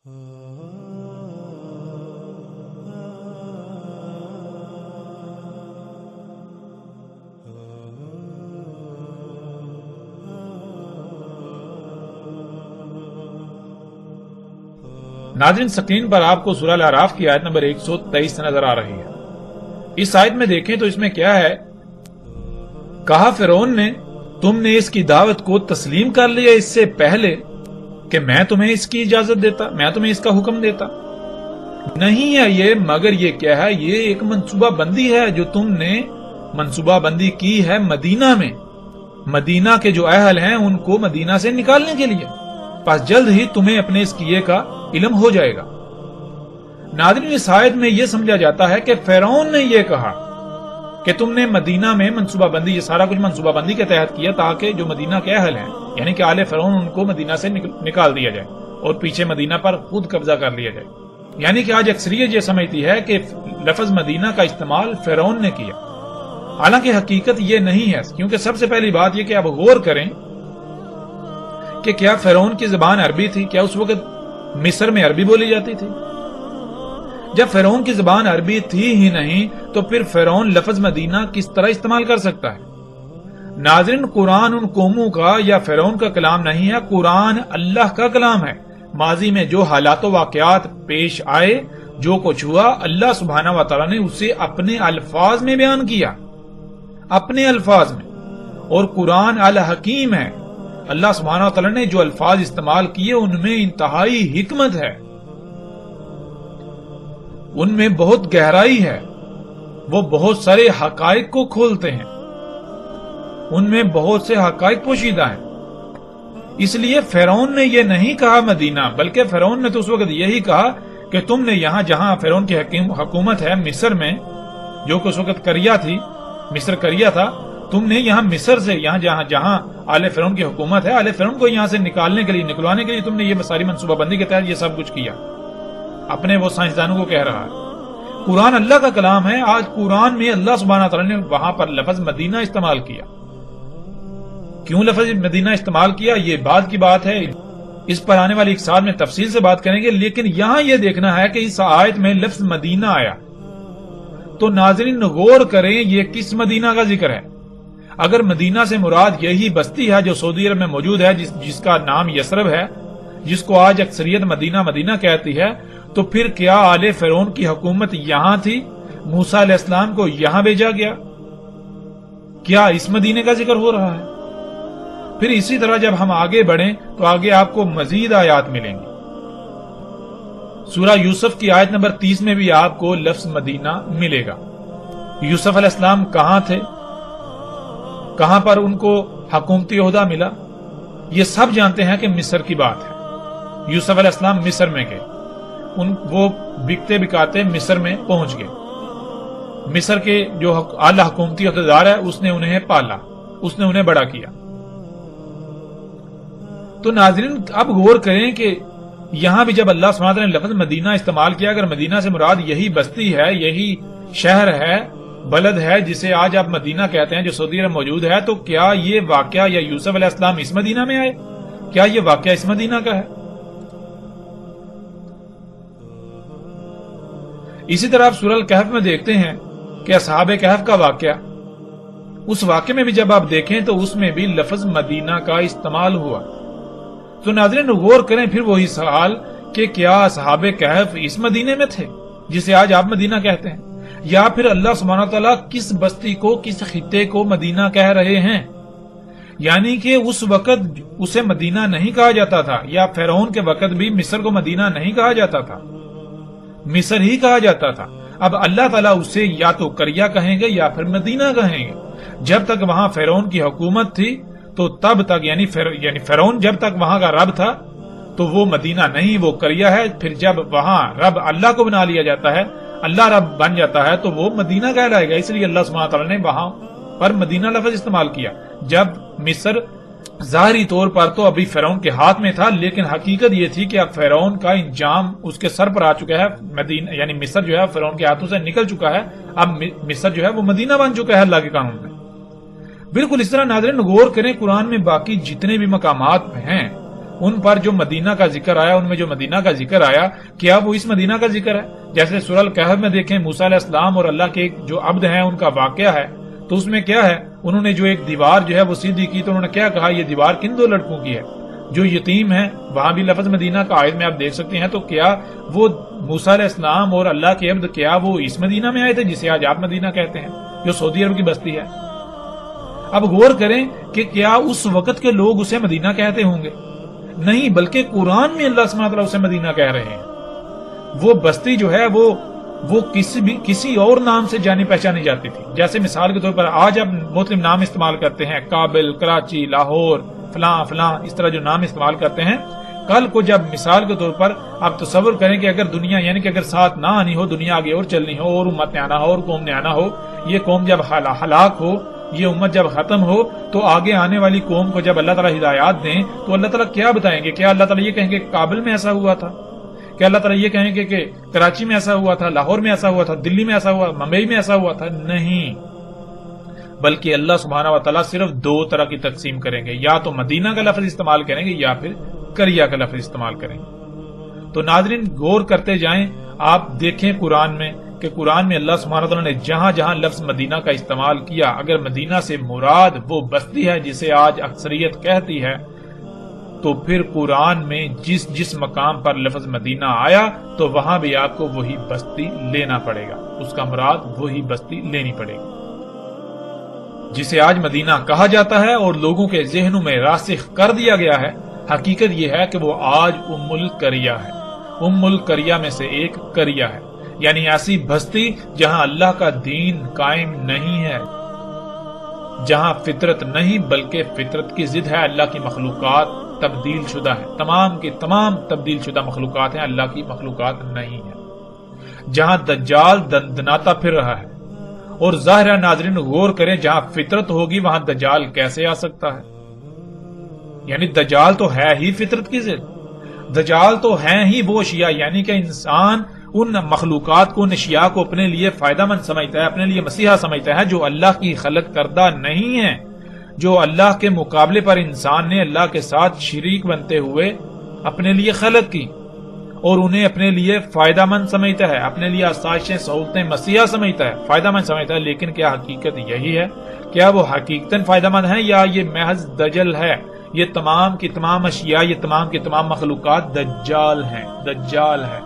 ناظرین، سکرین پر آپ کو سورہ الاعراف کی آیت نمبر 123 نظر آ رہی ہے۔ اس آیت میں دیکھیں تو اس میں کیا ہے؟ کہا فرعون نے، تم نے اس کی دعوت کو تسلیم کر لیا اس سے پہلے کہ میں تمہیں اس کی اجازت دیتا، میں تمہیں اس کا حکم دیتا؟ نہیں ہے یہ، مگر یہ کیا ہے؟ یہ ایک منصوبہ بندی ہے جو تم نے منصوبہ بندی کی ہے مدینہ میں، مدینہ کے جو اہل ہیں ان کو مدینہ سے نکالنے کے لیے۔ پس جلد ہی تمہیں اپنے اس کیے کا علم ہو جائے گا۔ ناظرین، اس آیت میں یہ سمجھا جاتا ہے کہ فرعون نے یہ کہا کہ تم نے مدینہ میں منصوبہ بندی، یہ سارا کچھ منصوبہ بندی کے تحت کیا تاکہ جو مدینہ کے اہل ہیں یعنی کہ آل فرعون، ان کو مدینہ سے نکال دیا جائے اور پیچھے مدینہ پر خود قبضہ کر لیا جائے۔ یعنی کہ آج اکثریت یہ سمجھتی ہے کہ لفظ مدینہ کا استعمال فرعون نے کیا، حالانکہ حقیقت یہ نہیں ہے۔ کیونکہ سب سے پہلی بات یہ کہ آپ غور کریں کہ کیا فرعون کی زبان عربی تھی؟ کیا اس وقت مصر میں عربی بولی جاتی تھی؟ جب فرعون کی زبان عربی تھی ہی نہیں تو پھر فرعون لفظ مدینہ کس طرح استعمال کر سکتا ہے؟ ناظرین، قرآن ان قوموں کا یا فرعون کا کلام نہیں ہے، قرآن اللہ کا کلام ہے۔ ماضی میں جو حالات و واقعات پیش آئے، جو کچھ ہوا، اللہ سبحانہ و تعالیٰ نے اسے اپنے الفاظ میں بیان کیا، اپنے الفاظ میں۔ اور قرآن الحکیم ہے، اللہ سبحانہ و تعالیٰ نے جو الفاظ استعمال کیے ان میں انتہائی حکمت ہے، ان میں بہت گہرائی ہے، وہ بہت سارے حقائق کو کھولتے ہیں، ان میں بہت سے حقائق پوشیدہ ہیں۔ اس لیے فرعون نے یہ نہیں کہا مدینہ، بلکہ فرعون نے تو اس وقت یہی کہا کہ تم نے یہاں جہاں فرعون کی حکومت ہے مصر میں، جو کہ اس وقت کریا تھی، مصر کریا تھا، تم نے یہاں مصر سے، یہاں جہاں آل فرعون کی حکومت ہے، آل فرعون کو یہاں سے نکالنے کے لیے، نکلوانے کے لیے تم نے یہ ساری منصوبہ بندی کے تحت یہ سب کچھ کیا۔ اپنے وہ سائنسدانوں کو کہہ رہا ہے۔ قرآن اللہ کا کلام ہے، آج قرآن میں اللہ سبحانہ تعالیٰ نے وہاں پر لفظ مدینہ استعمال کیا۔ کیوں لفظ مدینہ استعمال کیا یہ بعد کی بات ہے، اس پر آنے والی ایک سال میں تفصیل سے بات کریں گے، لیکن یہاں یہ دیکھنا ہے کہ اس آیت میں لفظ مدینہ آیا تو ناظرین غور کریں یہ کس مدینہ کا ذکر ہے۔ اگر مدینہ سے مراد یہی بستی ہے جو سعودی عرب میں موجود ہے، جس کا نام یثرب ہے، جس کو آج اکثریت مدینہ مدینہ کہتی ہے، تو پھر کیا آل فرعون کی حکومت یہاں تھی؟ موسیٰ علیہ السلام کو یہاں بھیجا گیا؟ کیا اس مدینے کا ذکر ہو رہا ہے؟ پھر اسی طرح جب ہم آگے بڑھیں تو آگے آپ کو مزید آیات ملیں گی۔ سورہ یوسف کی آیت نمبر 30 میں بھی آپ کو لفظ مدینہ ملے گا۔ یوسف علیہ السلام کہاں تھے، کہاں پر ان کو حکومتی عہدہ ملا؟ یہ سب جانتے ہیں کہ مصر کی بات ہے۔ یوسف علیہ السلام مصر میں گئے، وہ بکتے بکاتے مصر میں پہنچ گئے۔ مصر کے جو اعلی حکومتی عہدیدار ہے اس نے انہیں پالا، اس نے انہیں بڑا کیا۔ تو ناظرین اب غور کریں کہ یہاں بھی جب اللہ سبحانہ وتعالیٰ نے لفظ مدینہ استعمال کیا، اگر مدینہ سے مراد یہی بستی ہے، یہی شہر ہے، بلد ہے جسے آج آپ مدینہ کہتے ہیں، جو سعودی عرب موجود ہے، تو کیا یہ واقعہ یا یوسف علیہ السلام اس مدینہ میں آئے؟ کیا یہ واقعہ اس مدینہ کا ہے؟ اسی طرح آپ سورہ الکہف میں دیکھتے ہیں کہ اصحاب کہف کا واقعہ، اس واقعے میں بھی جب آپ دیکھیں تو اس میں بھی لفظ مدینہ کا استعمال ہوا۔ تو ناظرین غور کریں پھر وہی سوال کہ کیا اصحاب کہف اس مدینے میں تھے جسے آج آپ مدینہ کہتے ہیں، یا پھر اللہ سبحانہ تعالیٰ کس بستی کو، کس خطے کو مدینہ کہہ رہے ہیں؟ یعنی کہ اس وقت اسے مدینہ نہیں کہا جاتا تھا، یا فرعون کے وقت بھی مصر کو مدینہ نہیں کہا جاتا تھا، مصر ہی کہا جاتا تھا۔ اب اللہ تعالیٰ اسے یا تو کریا کہیں گے یا پھر مدینہ کہیں گے۔ جب تک وہاں فرعون کی حکومت تھی تو تب تک یعنی فرعون جب تک وہاں کا رب تھا تو وہ مدینہ نہیں، وہ کریا ہے۔ پھر جب وہاں رب اللہ کو بنا لیا جاتا ہے، اللہ رب بن جاتا ہے، تو وہ مدینہ کہلائے گا۔ اس لیے اللہ سبحانہ تعالیٰ نے وہاں پر مدینہ لفظ استعمال کیا۔ جب مصر ظاہری طور پر تو ابھی فرعون کے ہاتھ میں تھا، لیکن حقیقت یہ تھی کہ اب فرعون کا انجام اس کے سر پر آ چکا ہے، مدینہ یعنی مصر جو ہے فرعون کے ہاتھوں سے نکل چکا ہے، اب مصر جو ہے وہ مدینہ بن چکا ہے اللہ کے قانون میں۔ بالکل اس طرح ناظرین غور کریں، قرآن میں باقی جتنے بھی مقامات ہیں ان پر جو مدینہ کا ذکر آیا، ان میں جو مدینہ کا ذکر آیا، کیا وہ اس مدینہ کا ذکر ہے؟ جیسے سورہ الکہف میں دیکھیں موسیٰ علیہ السلام اور اللہ کے جو عبد ہیں ان کا واقعہ ہے، تو اس میں کیا ہے، انہوں نے جو ایک دیوار جو ہے وہ سیدھی کی، تو انہوں نے کیا کہا، یہ دیوار کن دو لڑکوں کی ہے جو یتیم ہیں؟ وہاں بھی لفظ مدینہ کا آیت میں آپ دیکھ سکتے ہیں۔ تو کیا وہ موسیٰ علیہ السلام اور اللہ کے عبد کیا وہ اس مدینہ میں آئے تھے جسے آج آپ مدینہ کہتے ہیں، جو سعودی عرب کی بستی ہے؟ اب غور کریں کہ کیا اس وقت کے لوگ اسے مدینہ کہتے ہوں گے؟ نہیں، بلکہ قرآن میں اللہ سبحانہ وتعالیٰ اسے مدینہ کہہ رہے ہیں۔ وہ بستی جو ہے وہ کسی اور نام سے جانی پہچانی جاتی تھی۔ جیسے مثال کے طور پر آج آپ مختلف نام استعمال کرتے ہیں، کابل، کراچی، لاہور، فلاں فلاں، اس طرح جو نام استعمال کرتے ہیں، کل کو جب مثال کے طور پر آپ تصور کریں کہ اگر دنیا، یعنی کہ اگر ساتھ نہ آنی ہو، دنیا آگے اور چلنی ہو، اور امت نے آنا ہو، اور قوم نے آنا ہو، یہ قوم جب ہلاک ہو، یہ امت جب ختم ہو، تو آگے آنے والی قوم کو جب اللہ تعالیٰ ہدایات دیں تو اللہ تعالیٰ کیا بتائیں گے؟ کیا اللہ تعالیٰ یہ کہیں گے کابل میں ایسا ہوا تھا؟ کیا اللہ تعالیٰ یہ کہیں گے کہ کراچی میں ایسا ہوا تھا، لاہور میں ایسا ہوا تھا، دلی میں ایسا ہوا، ممبئی میں ایسا ہوا تھا؟ نہیں، بلکہ اللہ سبحانہ و تعالیٰ صرف دو طرح کی تقسیم کریں گے، یا تو مدینہ کا لفظ استعمال کریں گے یا پھر کریا کا لفظ استعمال کریں گے۔ تو ناظرین غور کرتے جائیں، آپ دیکھیں قرآن میں کہ قرآن میں اللہ سبحانہ وتعالیٰ نے جہاں جہاں لفظ مدینہ کا استعمال کیا، اگر مدینہ سے مراد وہ بستی ہے جسے آج اکثریت کہتی ہے، تو پھر قرآن میں جس مقام پر لفظ مدینہ آیا تو وہاں بھی آپ کو وہی بستی لینا پڑے گا، اس کا مراد وہی بستی لینی پڑے گی جسے آج مدینہ کہا جاتا ہے اور لوگوں کے ذہنوں میں راسخ کر دیا گیا ہے۔ حقیقت یہ ہے کہ وہ آج ام القریہ ہے، ام القریہ میں سے ایک قریہ ہے، یعنی ایسی بستی جہاں اللہ کا دین قائم نہیں ہے، جہاں فطرت نہیں بلکہ فطرت کی ضد ہے، اللہ کی مخلوقات تبدیل شدہ ہے، تمام کی تمام تبدیل شدہ مخلوقات ہیں، اللہ کی مخلوقات نہیں ہے، جہاں دجال دندناتا پھر رہا ہے۔ اور ظاہر ہے ناظرین غور کریں، جہاں فطرت ہوگی وہاں دجال کیسے آ سکتا ہے؟ یعنی دجال تو ہے ہی فطرت کی ضد، دجال تو ہیں ہی وہ اشیاء، یعنی کہ انسان ان مخلوقات کو، ان اشیاء کو اپنے لیے فائدہ مند سمجھتا ہے، اپنے لیے مسیحا سمجھتا ہے، جو اللہ کی خلق کردہ نہیں ہے، جو اللہ کے مقابلے پر انسان نے اللہ کے ساتھ شریک بنتے ہوئے اپنے لیے خلق کی، اور انہیں اپنے لیے فائدہ مند سمجھتا ہے، اپنے لیے آسائشیں سہولتیں مسیحا سمجھتا ہے، فائدہ مند سمجھتا ہے۔ لیکن کیا حقیقت یہی ہے؟ کیا وہ حقیقتاً فائدہ مند ہے یا یہ محض دجل ہے؟ یہ تمام کی تمام اشیاء، یہ تمام کی تمام مخلوقات دجال ہیں، دجال ہے۔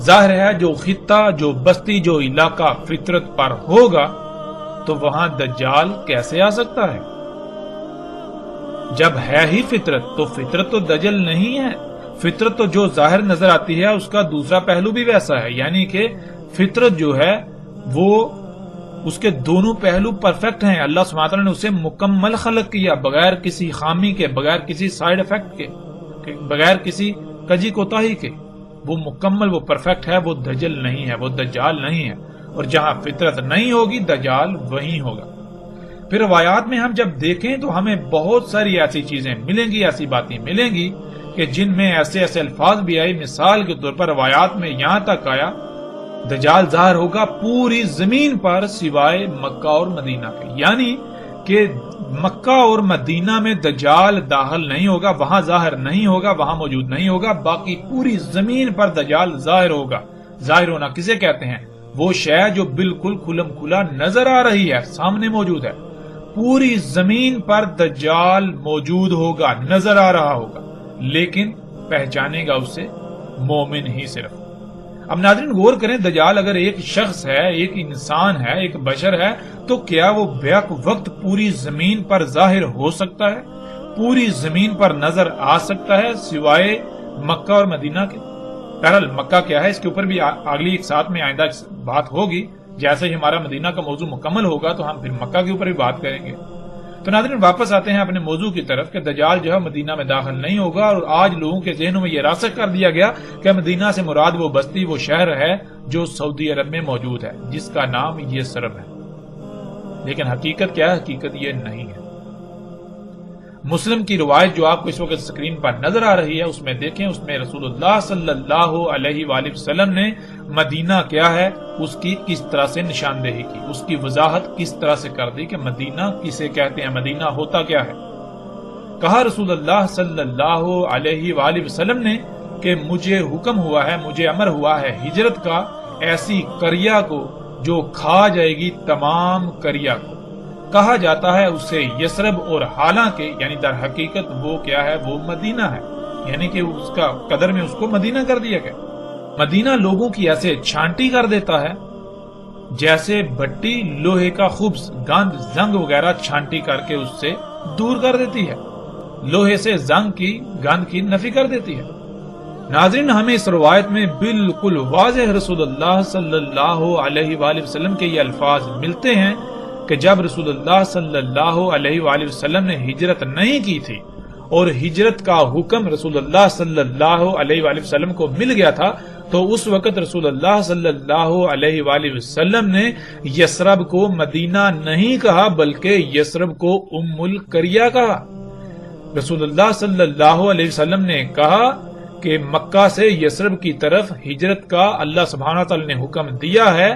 ظاہر ہے جو خطہ، جو بستی، جو علاقہ فطرت پر ہوگا تو وہاں دجال کیسے آ سکتا ہے؟ جب ہے ہی فطرت تو فطرت تو دجل نہیں ہے۔ فطرت تو جو ظاہر نظر آتی ہے اس کا دوسرا پہلو بھی ویسا ہے، یعنی کہ فطرت جو ہے وہ اس کے دونوں پہلو پرفیکٹ ہیں۔ اللہ سبحانہ وتعالیٰ نے اسے مکمل خلق کیا، بغیر کسی خامی کے، بغیر کسی سائیڈ افیکٹ کے، بغیر کسی کجی کوتاہی کے، وہ مکمل، وہ پرفیکٹ ہے، وہ دجل نہیں ہے، وہ دجال نہیں ہے۔ اور جہاں فطرت نہیں ہوگی دجال وہیں ہوگا۔ پھر روایات میں ہم جب دیکھیں تو ہمیں بہت ساری ایسی چیزیں ملیں گی، ایسی باتیں ملیں گی کہ جن میں ایسے ایسے الفاظ بھی آئے۔ مثال کے طور پر روایات میں یہاں تک آیا دجال ظاہر ہوگا پوری زمین پر سوائے مکہ اور مدینہ کے، یعنی کہ مکہ اور مدینہ میں دجال داخل نہیں ہوگا، وہاں ظاہر نہیں ہوگا، وہاں موجود نہیں ہوگا، باقی پوری زمین پر دجال ظاہر ہوگا۔ ظاہر ہونا کسے کہتے ہیں؟ وہ شے جو بالکل کھلم کھلا نظر آ رہی ہے، سامنے موجود ہے، پوری زمین پر دجال موجود ہوگا، نظر آ رہا ہوگا، لیکن پہچانے گا اسے مومن ہی صرف۔ اب ناظرین غور کریں، دجال اگر ایک شخص ہے، ایک انسان ہے، ایک بشر ہے، تو کیا وہ بیک وقت پوری زمین پر ظاہر ہو سکتا ہے، پوری زمین پر نظر آ سکتا ہے سوائے مکہ اور مدینہ کے؟ بہرحال مکہ کیا ہے اس کے اوپر بھی اگلی ایک ساتھ میں آئندہ بات ہوگی، جیسے ہی ہمارا مدینہ کا موضوع مکمل ہوگا تو ہم پھر مکہ کے اوپر بھی بات کریں گے۔ تو ناظرین واپس آتے ہیں اپنے موضوع کی طرف کہ دجال جو ہے مدینہ میں داخل نہیں ہوگا، اور آج لوگوں کے ذہنوں میں یہ راسخ کر دیا گیا کہ مدینہ سے مراد وہ بستی، وہ شہر ہے جو سعودی عرب میں موجود ہے، جس کا نام یثرب ہے۔ لیکن حقیقت کیا ہے؟ حقیقت یہ نہیں ہے۔ مسلم کی روایت جو آپ کو اس وقت اسکرین پر نظر آ رہی ہے اس میں دیکھیں، اس میں رسول اللہ صلی اللہ علیہ وآلہ وسلم نے مدینہ کیا ہے اس کی کس طرح سے نشاندہی کی، اس کی وضاحت کس طرح سے کر دی کہ مدینہ کسے کہتے ہیں، مدینہ ہوتا کیا ہے۔ کہا رسول اللہ صلی اللہ علیہ وآلہ وسلم نے کہ مجھے حکم ہوا ہے، مجھے امر ہوا ہے ہجرت کا ایسی قریہ کو جو کھا جائے گی تمام قریہ کو۔ کہا جاتا ہے اسے یثرب، اور حالانکہ یعنی در حقیقت وہ کیا ہے، وہ مدینہ ہے، یعنی کہ اس کا قدر میں اس کو مدینہ کر دیا گیا۔ مدینہ لوگوں کی ایسے چھانٹی کر دیتا ہے جیسے بھٹی لوہے کا خبز، گند، زنگ وغیرہ چھانٹی کر کے اس سے دور کر دیتی ہے، لوہے سے زنگ کی، گند کی نفی کر دیتی ہے۔ ناظرین، ہمیں اس روایت میں بالکل واضح رسول اللہ صلی اللہ علیہ وآلہ وسلم کے یہ الفاظ ملتے ہیں کہ جب رسول اللہ صلی اللہ علیہ وآلہ وسلم نے ہجرت نہیں کی تھی اور ہجرت کا حکم رسول اللہ صلی اللہ علیہ وآلہ وسلم کو مل گیا تھا، تو اس وقت رسول اللہ صلی اللہ علیہ وآلہ وسلم نے یثرب کو مدینہ نہیں کہا بلکہ یثرب کو ام القریہ کہا۔ رسول اللہ صلی اللہ علیہ وسلم نے کہا کہ مکہ سے یثرب کی طرف ہجرت کا اللہ سبحانہ تعالی نے حکم دیا ہے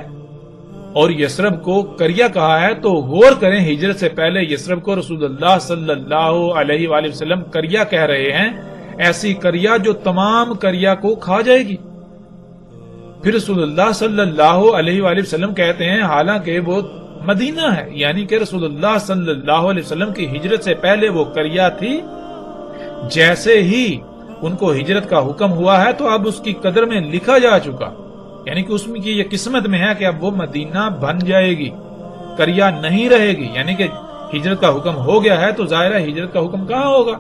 اور یثرب کو قریہ کہا ہے، تو غور کریں ہجرت سے پہلے یثرب کو رسول اللہ صلی اللہ علیہ وآلہ وسلم قریہ کہہ رہے ہیں، ایسی قریہ جو تمام قریہ کو کھا جائے گی۔ پھر رسول اللہ صلی اللہ علیہ وآلہ وسلم کہتے ہیں حالانکہ وہ مدینہ ہے، یعنی کہ رسول اللہ صلی اللہ علیہ وسلم کی ہجرت سے پہلے وہ قریہ تھی، جیسے ہی ان کو ہجرت کا حکم ہوا ہے تو اب اس کی قدر میں لکھا جا چکا، یعنی کہ اس میں کی یہ قسمت میں ہے کہ اب وہ مدینہ بن جائے گی، قریہ نہیں رہے گی، یعنی کہ ہجرت کا حکم ہو گیا ہے تو ظاہر ہے ہجرت کا حکم کہاں ہوگا۔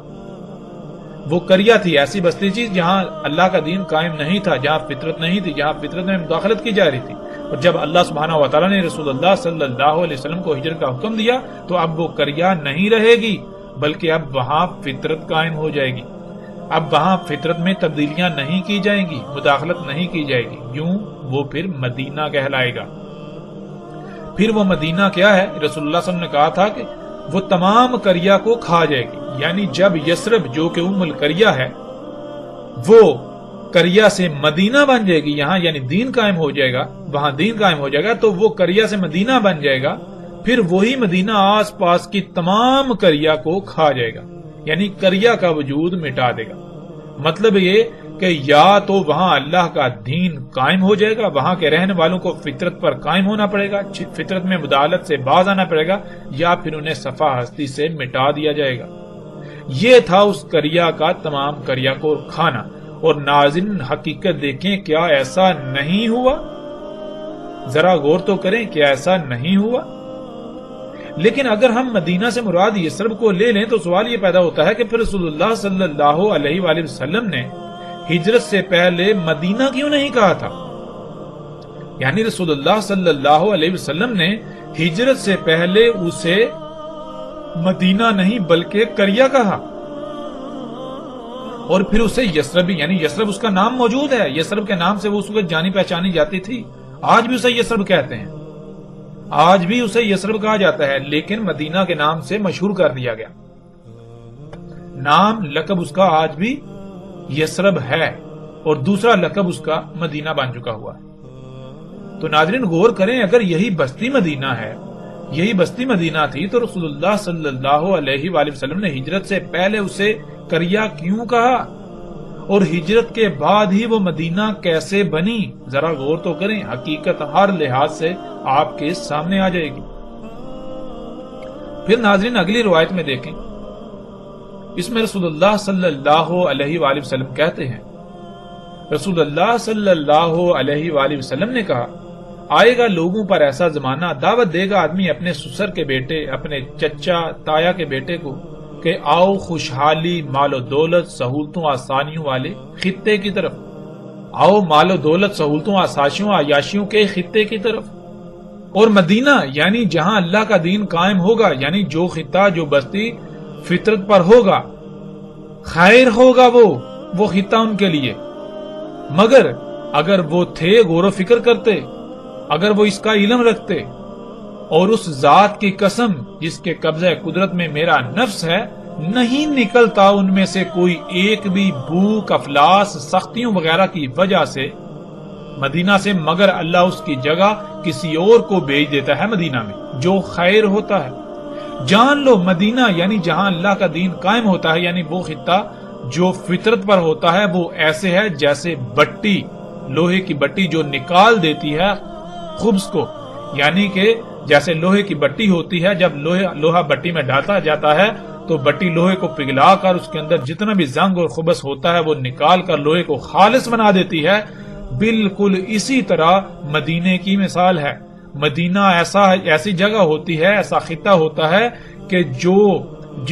وہ قریہ تھی، ایسی بستی تھی جہاں اللہ کا دین قائم نہیں تھا، جہاں فطرت نہیں تھی، جہاں فطرت میں مداخلت کی جا رہی تھی، اور جب اللہ سبحانہ و تعالیٰ نے رسول اللہ صلی اللہ علیہ وسلم کو ہجرت کا حکم دیا تو اب وہ قریہ نہیں رہے گی بلکہ اب وہاں فطرت قائم ہو جائے گی، اب وہاں فطرت میں تبدیلیاں نہیں کی جائیں گی، مداخلت نہیں کی جائے گی، یوں وہ پھر مدینہ کہلائے گا۔ پھر وہ مدینہ کیا ہے؟ رسول اللہ صلی اللہ علیہ وسلم نے کہا تھا کہ وہ تمام قریہ کو کھا جائے گی، یعنی جب یثرب جو کہ ام القریہ ہے وہ قریہ سے مدینہ بن جائے گی، یہاں یعنی دین قائم ہو جائے گا، وہاں دین قائم ہو جائے گا تو وہ قریہ سے مدینہ بن جائے گا، پھر وہی مدینہ آس پاس کی تمام قریہ کو کھا جائے گا، یعنی قریہ کا وجود مٹا دے گا۔ مطلب یہ کہ یا تو وہاں اللہ کا دین قائم ہو جائے گا، وہاں کے رہنے والوں کو فطرت پر قائم ہونا پڑے گا، فطرت میں مداخلت سے باز آنا پڑے گا، یا پھر انہیں صفا ہستی سے مٹا دیا جائے گا۔ یہ تھا اس قریہ کا تمام قریہ کو کھانا۔ اور ناظرین حقیقت دیکھیں، کیا ایسا نہیں ہوا؟ ذرا غور تو کریں، کیا ایسا نہیں ہوا؟ لیکن اگر ہم مدینہ سے مراد یثرب کو لے لیں تو سوال یہ پیدا ہوتا ہے کہ پھر رسول اللہ صلی اللہ علیہ وآلہ وسلم نے ہجرت سے پہلے مدینہ کیوں نہیں کہا تھا؟ یعنی رسول اللہ صلی اللہ علیہ وسلم نے ہجرت سے پہلے اسے مدینہ نہیں بلکہ قریہ کہا، اور پھر اسے یثرب، یعنی یثرب اس کا نام موجود ہے، یثرب کے نام سے وہ اس وقت جانی پہچانی جاتی تھی، آج بھی اسے یثرب کہتے ہیں، آج بھی اسے یثرب کہا جاتا ہے، لیکن مدینہ کے نام سے مشہور کر دیا گیا، نام لقب اس کا آج بھی یثرب ہے اور دوسرا لقب اس کا مدینہ بن چکا ہوا ہے۔ تو ناظرین غور کریں، اگر یہی بستی مدینہ ہے، یہی بستی مدینہ تھی تو رسول اللہ صلی اللہ علیہ وآلہ وسلم نے ہجرت سے پہلے اسے قریہ کیوں کہا، اور ہجرت کے بعد ہی وہ مدینہ کیسے بنی؟ ذرا غور تو کریں، حقیقت ہر لحاظ سے آپ کے سامنے آ جائے گی۔ پھر ناظرین اگلی روایت میں دیکھیں، اس میں رسول اللہ صلی اللہ علیہ وآلہ وسلم کہتے ہیں، رسول اللہ صلی اللہ علیہ وآلہ وسلم نے کہا، آئے گا لوگوں پر ایسا زمانہ، دعوت دے گا آدمی اپنے سسر کے بیٹے، اپنے چچا تایا کے بیٹے کو کہ آؤ خوشحالی، مال و دولت، سہولتوں، آسانیوں والے خطے کی طرف، آؤ مال و دولت، سہولتوں، آسائشوں، عیاشیوں کے خطے کی طرف۔ اور مدینہ یعنی جہاں اللہ کا دین قائم ہوگا، یعنی جو خطہ، جو بستی فطرت پر ہوگا، خیر ہوگا وہ خطہ ان کے لیے۔ مگر اگر وہ تھے غور و فکر کرتے، اگر وہ اس کا علم رکھتے، اور اس ذات کی قسم جس کے قبضہ قدرت میں میرا نفس ہے، نہیں نکلتا ان میں سے کوئی ایک بھی بھوک، افلاس، سختیوں وغیرہ کی وجہ سے مدینہ سے، مگر اللہ اس کی جگہ کسی اور کو بھیج دیتا ہے مدینہ میں جو خیر ہوتا ہے۔ جان لو مدینہ یعنی جہاں اللہ کا دین قائم ہوتا ہے، یعنی وہ خطہ جو فطرت پر ہوتا ہے، وہ ایسے ہے جیسے بٹی، لوہے کی بٹی جو نکال دیتی ہے خبز کو، یعنی کہ جیسے لوہے کی بٹی ہوتی ہے، جب لوہا بٹی میں ڈالا جاتا ہے تو بٹی لوہے کو پگھلا کر اس کے اندر جتنا بھی زنگ اور خبث ہوتا ہے وہ نکال کر لوہے کو خالص بنا دیتی ہے، بالکل اسی طرح مدینے کی مثال ہے۔ مدینہ ایسی جگہ ہوتی ہے، ایسا خطہ ہوتا ہے کہ جو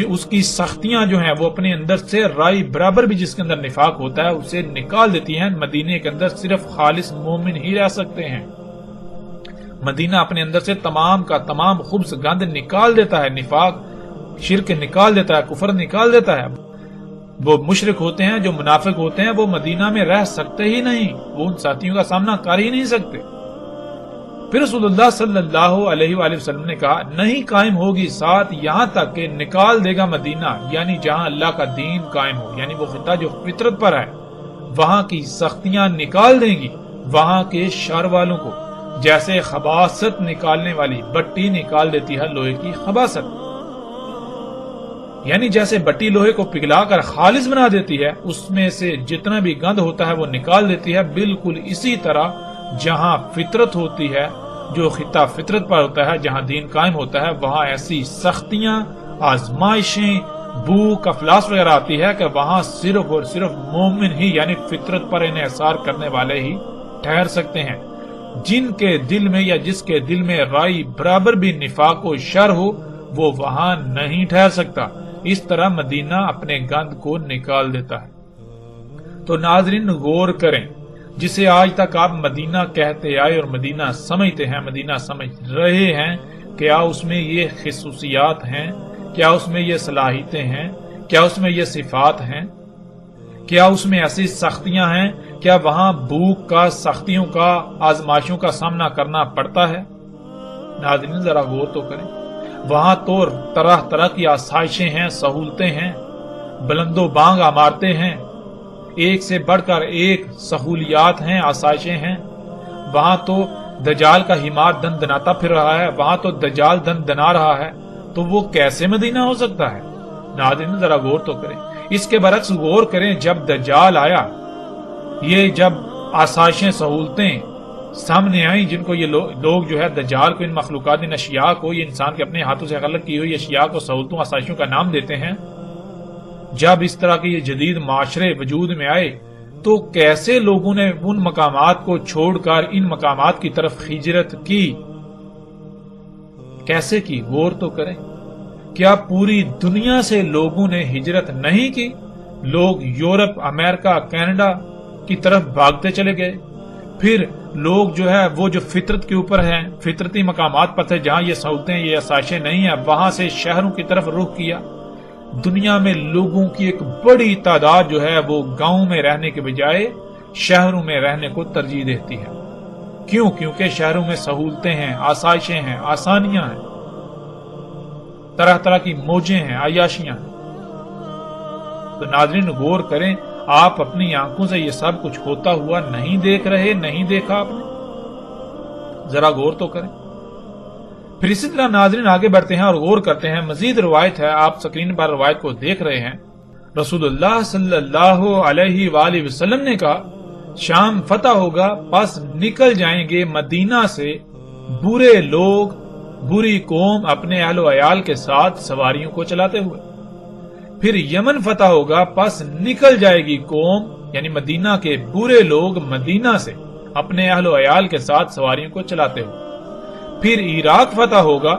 اس کی سختیاں جو ہیں وہ اپنے اندر سے رائی برابر بھی جس کے اندر نفاق ہوتا ہے اسے نکال دیتی ہیں۔ مدینے کے اندر صرف خالص مومن ہی رہ سکتے ہیں۔ مدینہ اپنے اندر سے تمام کا تمام خبث گند نکال دیتا ہے، نفاق شرک نکال دیتا ہے، کفر نکال دیتا ہے۔ وہ مشرک ہوتے ہیں، جو منافق ہوتے ہیں، وہ مدینہ میں رہ سکتے ہی نہیں، وہ ان ساتھیوں کا سامنا کر ہی نہیں سکتے۔ پھر رسول اللہ صلی اللہ علیہ وآلہ وسلم نے کہا نہیں قائم ہوگی ساتھ یہاں تک کہ نکال دے گا مدینہ، یعنی جہاں اللہ کا دین قائم ہو، یعنی وہ خطہ جو فطرت پر ہے، وہاں کی سختیاں نکال دیں گی وہاں کے شر والوں کو، جیسے خباثت نکالنے والی بٹی نکال دیتی ہے لوہے کی خباثت، یعنی جیسے بٹی لوہے کو پگھلا کر خالص بنا دیتی ہے، اس میں سے جتنا بھی گند ہوتا ہے وہ نکال دیتی ہے، بالکل اسی طرح جہاں فطرت ہوتی ہے، جو خطہ فطرت پر ہوتا ہے، جہاں دین قائم ہوتا ہے، وہاں ایسی سختیاں، آزمائشیں، بھوک، افلاس وغیرہ آتی ہے کہ وہاں صرف اور صرف مومن ہی یعنی فطرت پر انحصار کرنے والے ہی ٹھہر سکتے ہیں۔ جن کے دل میں یا جس کے دل میں رائی برابر بھی نفاق و شر ہو وہ وہاں نہیں ٹھہر سکتا۔ اس طرح مدینہ اپنے گند کو نکال دیتا ہے۔ تو ناظرین غور کریں، جسے آج تک آپ مدینہ کہتے آئے اور مدینہ سمجھتے ہیں، مدینہ سمجھ رہے ہیں، کیا اس میں یہ خصوصیات ہیں؟ کیا اس میں یہ صلاحیتیں ہیں؟ کیا اس میں یہ صفات ہیں؟ کیا اس میں ایسی سختیاں ہیں؟ کیا وہاں بھوک کا، سختیوں کا، آزمائشوں کا سامنا کرنا پڑتا ہے؟ ناظرین ذرا غور تو کریں، وہاں تو طرح طرح کی آسائشیں ہیں، سہولتیں ہیں، بلند و بانگ عمارتیں ہیں، ایک سے بڑھ کر ایک سہولیات ہیں، آسائشیں ہیں۔ وہاں تو دجال کا حمار دن دناتا پھر رہا ہے، وہاں تو دجال دن دنا رہا ہے، تو وہ کیسے مدینہ ہو سکتا ہے؟ ناظرین ذرا غور تو کریں۔ اس کے برعکس غور کریں، جب دجال آیا، یہ جب آسائشیں، سہولتیں سامنے آئیں، جن کو یہ لوگ جو ہے دجال کو، ان مخلوقات، ان اشیاء کو، یہ انسان کے اپنے ہاتھوں سے خلق کی ہوئی اشیاء کو سہولتوں، آسائشوں کا نام دیتے ہیں، جب اس طرح کے یہ جدید معاشرے وجود میں آئے تو کیسے لوگوں نے ان مقامات کو چھوڑ کر ان مقامات کی طرف ہجرت کی؟ کیسے کی؟ غور تو کریں۔ کیا پوری دنیا سے لوگوں نے ہجرت نہیں کی؟ لوگ یورپ، امریکہ، کینیڈا کی طرف بھاگتے چلے گئے، پھر لوگ جو ہے وہ جو فطرت کے اوپر ہیں، فطرتی مقامات پر تھے جہاں یہ سہولتیں، یہ آسائشیں نہیں ہیں، وہاں سے شہروں کی طرف رخ کیا۔ دنیا میں لوگوں کی ایک بڑی تعداد جو ہے وہ گاؤں میں رہنے کے بجائے شہروں میں رہنے کو ترجیح دیتی ہے۔ کیوں؟ کیونکہ شہروں میں سہولتیں ہیں، آسائشیں ہیں، آسانیاں ہیں، طرح طرح کی موجیں ہیں، عیاشیاں ہیں۔ تو ناظرین غور کریں، آپ اپنی آنکھوں سے یہ سب کچھ ہوتا ہوا نہیں دیکھ رہے، نہیں دیکھا آپ نے؟ ذرا غور تو کریں۔ پھر اسی طرح ناظرین آگے بڑھتے ہیں اور غور کرتے ہیں، مزید روایت ہے، آپ سکرین پر روایت کو دیکھ رہے ہیں۔ رسول اللہ صلی اللہ علیہ وآلہ وسلم نے کہا شام فتح ہوگا، پس نکل جائیں گے مدینہ سے برے لوگ، بری قوم اپنے اہل و عیال کے ساتھ سواریوں کو چلاتے ہوئے۔ پھر یمن فتح ہوگا، پس نکل جائے گی قوم یعنی مدینہ کے برے لوگ مدینہ سے اپنے اہل و عیال کے ساتھ سواریوں کو چلاتے ہوئے۔ پھر عراق فتح ہوگا،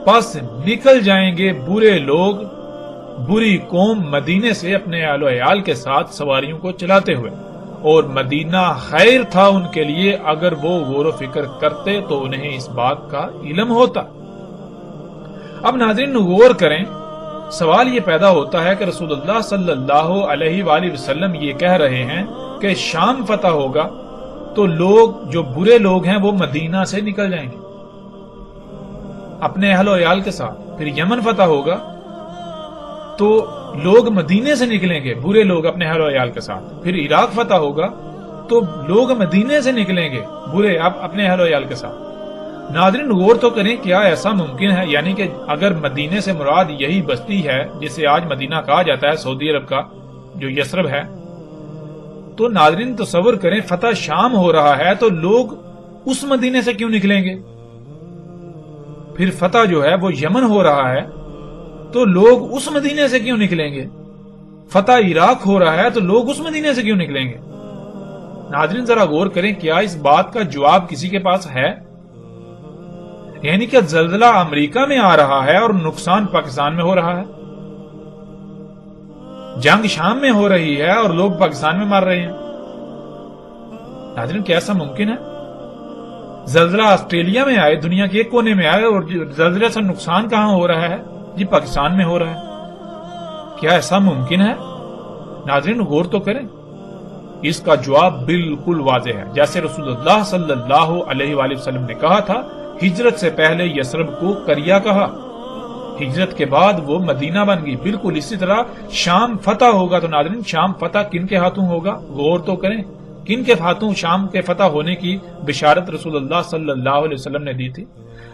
پس نکل جائیں گے برے لوگ، بری قوم مدینے سے اپنے اہل و عیال کے ساتھ سواریوں کو چلاتے ہوئے، اور مدینہ خیر تھا ان کے لیے اگر وہ غور و فکر کرتے تو انہیں اس بات کا علم ہوتا۔ اب ناظرین غور کریں، سوال یہ پیدا ہوتا ہے کہ رسول اللہ صلی اللہ علیہ وآلہ وسلم یہ کہہ رہے ہیں کہ شام فتح ہوگا تو لوگ جو برے لوگ ہیں وہ مدینہ سے نکل جائیں گے اپنے اہل و عیال کے ساتھ۔ پھر یمن فتح ہوگا تو لوگ مدینے سے نکلیں گے، برے لوگ اپنے اہل و عیال کے ساتھ۔ پھر عراق فتح ہوگا تو لوگ مدینے سے نکلیں گے، برے اپنے اہل و عیال کے ساتھ۔ ناظرین غور تو کریں، کیا ایسا ممکن ہے؟ یعنی کہ اگر مدینے سے مراد یہی بستی ہے جسے آج مدینہ کہا جاتا ہے، سعودی عرب کا جو یثرب ہے، تو ناظرین تصور کریں فتح شام ہو رہا ہے تو لوگ اس مدینے سے کیوں نکلیں گے؟ پھر فتح جو ہے وہ یمن ہو رہا ہے تو لوگ اس مدینے سے کیوں نکلیں گے؟ فتح عراق ہو رہا ہے تو لوگ اس مدینے سے کیوں نکلیں گے؟ ناظرین ذرا غور کریں، کیا اس بات کا جواب کسی کے پاس ہے؟ یعنی کہ زلزلہ امریکہ میں آ رہا ہے اور نقصان پاکستان میں ہو رہا ہے، جنگ شام میں ہو رہی ہے اور لوگ پاکستان میں مر رہے ہیں۔ ناظرین کیا ایسا ممکن ہے؟ زلزلہ آسٹریلیا میں آئے، دنیا کے ایک کونے میں آئے، اور زلزلے سے نقصان کہاں ہو رہا ہے؟ جی پاکستان میں ہو رہا ہے۔ کیا ایسا ممکن ہے؟ ناظرین غور تو کریں، اس کا جواب بالکل واضح ہے۔ جیسے رسول اللہ صلی اللہ علیہ وآلہ وسلم نے کہا تھا، ہجرت سے پہلے یثرب کو کریا کہا، ہجرت کے بعد وہ مدینہ بن گئی۔ بالکل اسی طرح شام فتح ہوگا تو ناظرین شام فتح کن کے ہاتھوں ہوگا؟ غور تو کریں، کن کے ہاتھوں شام کے فتح ہونے کی بشارت رسول اللہ صلی اللہ علیہ وسلم نے دی تھی؟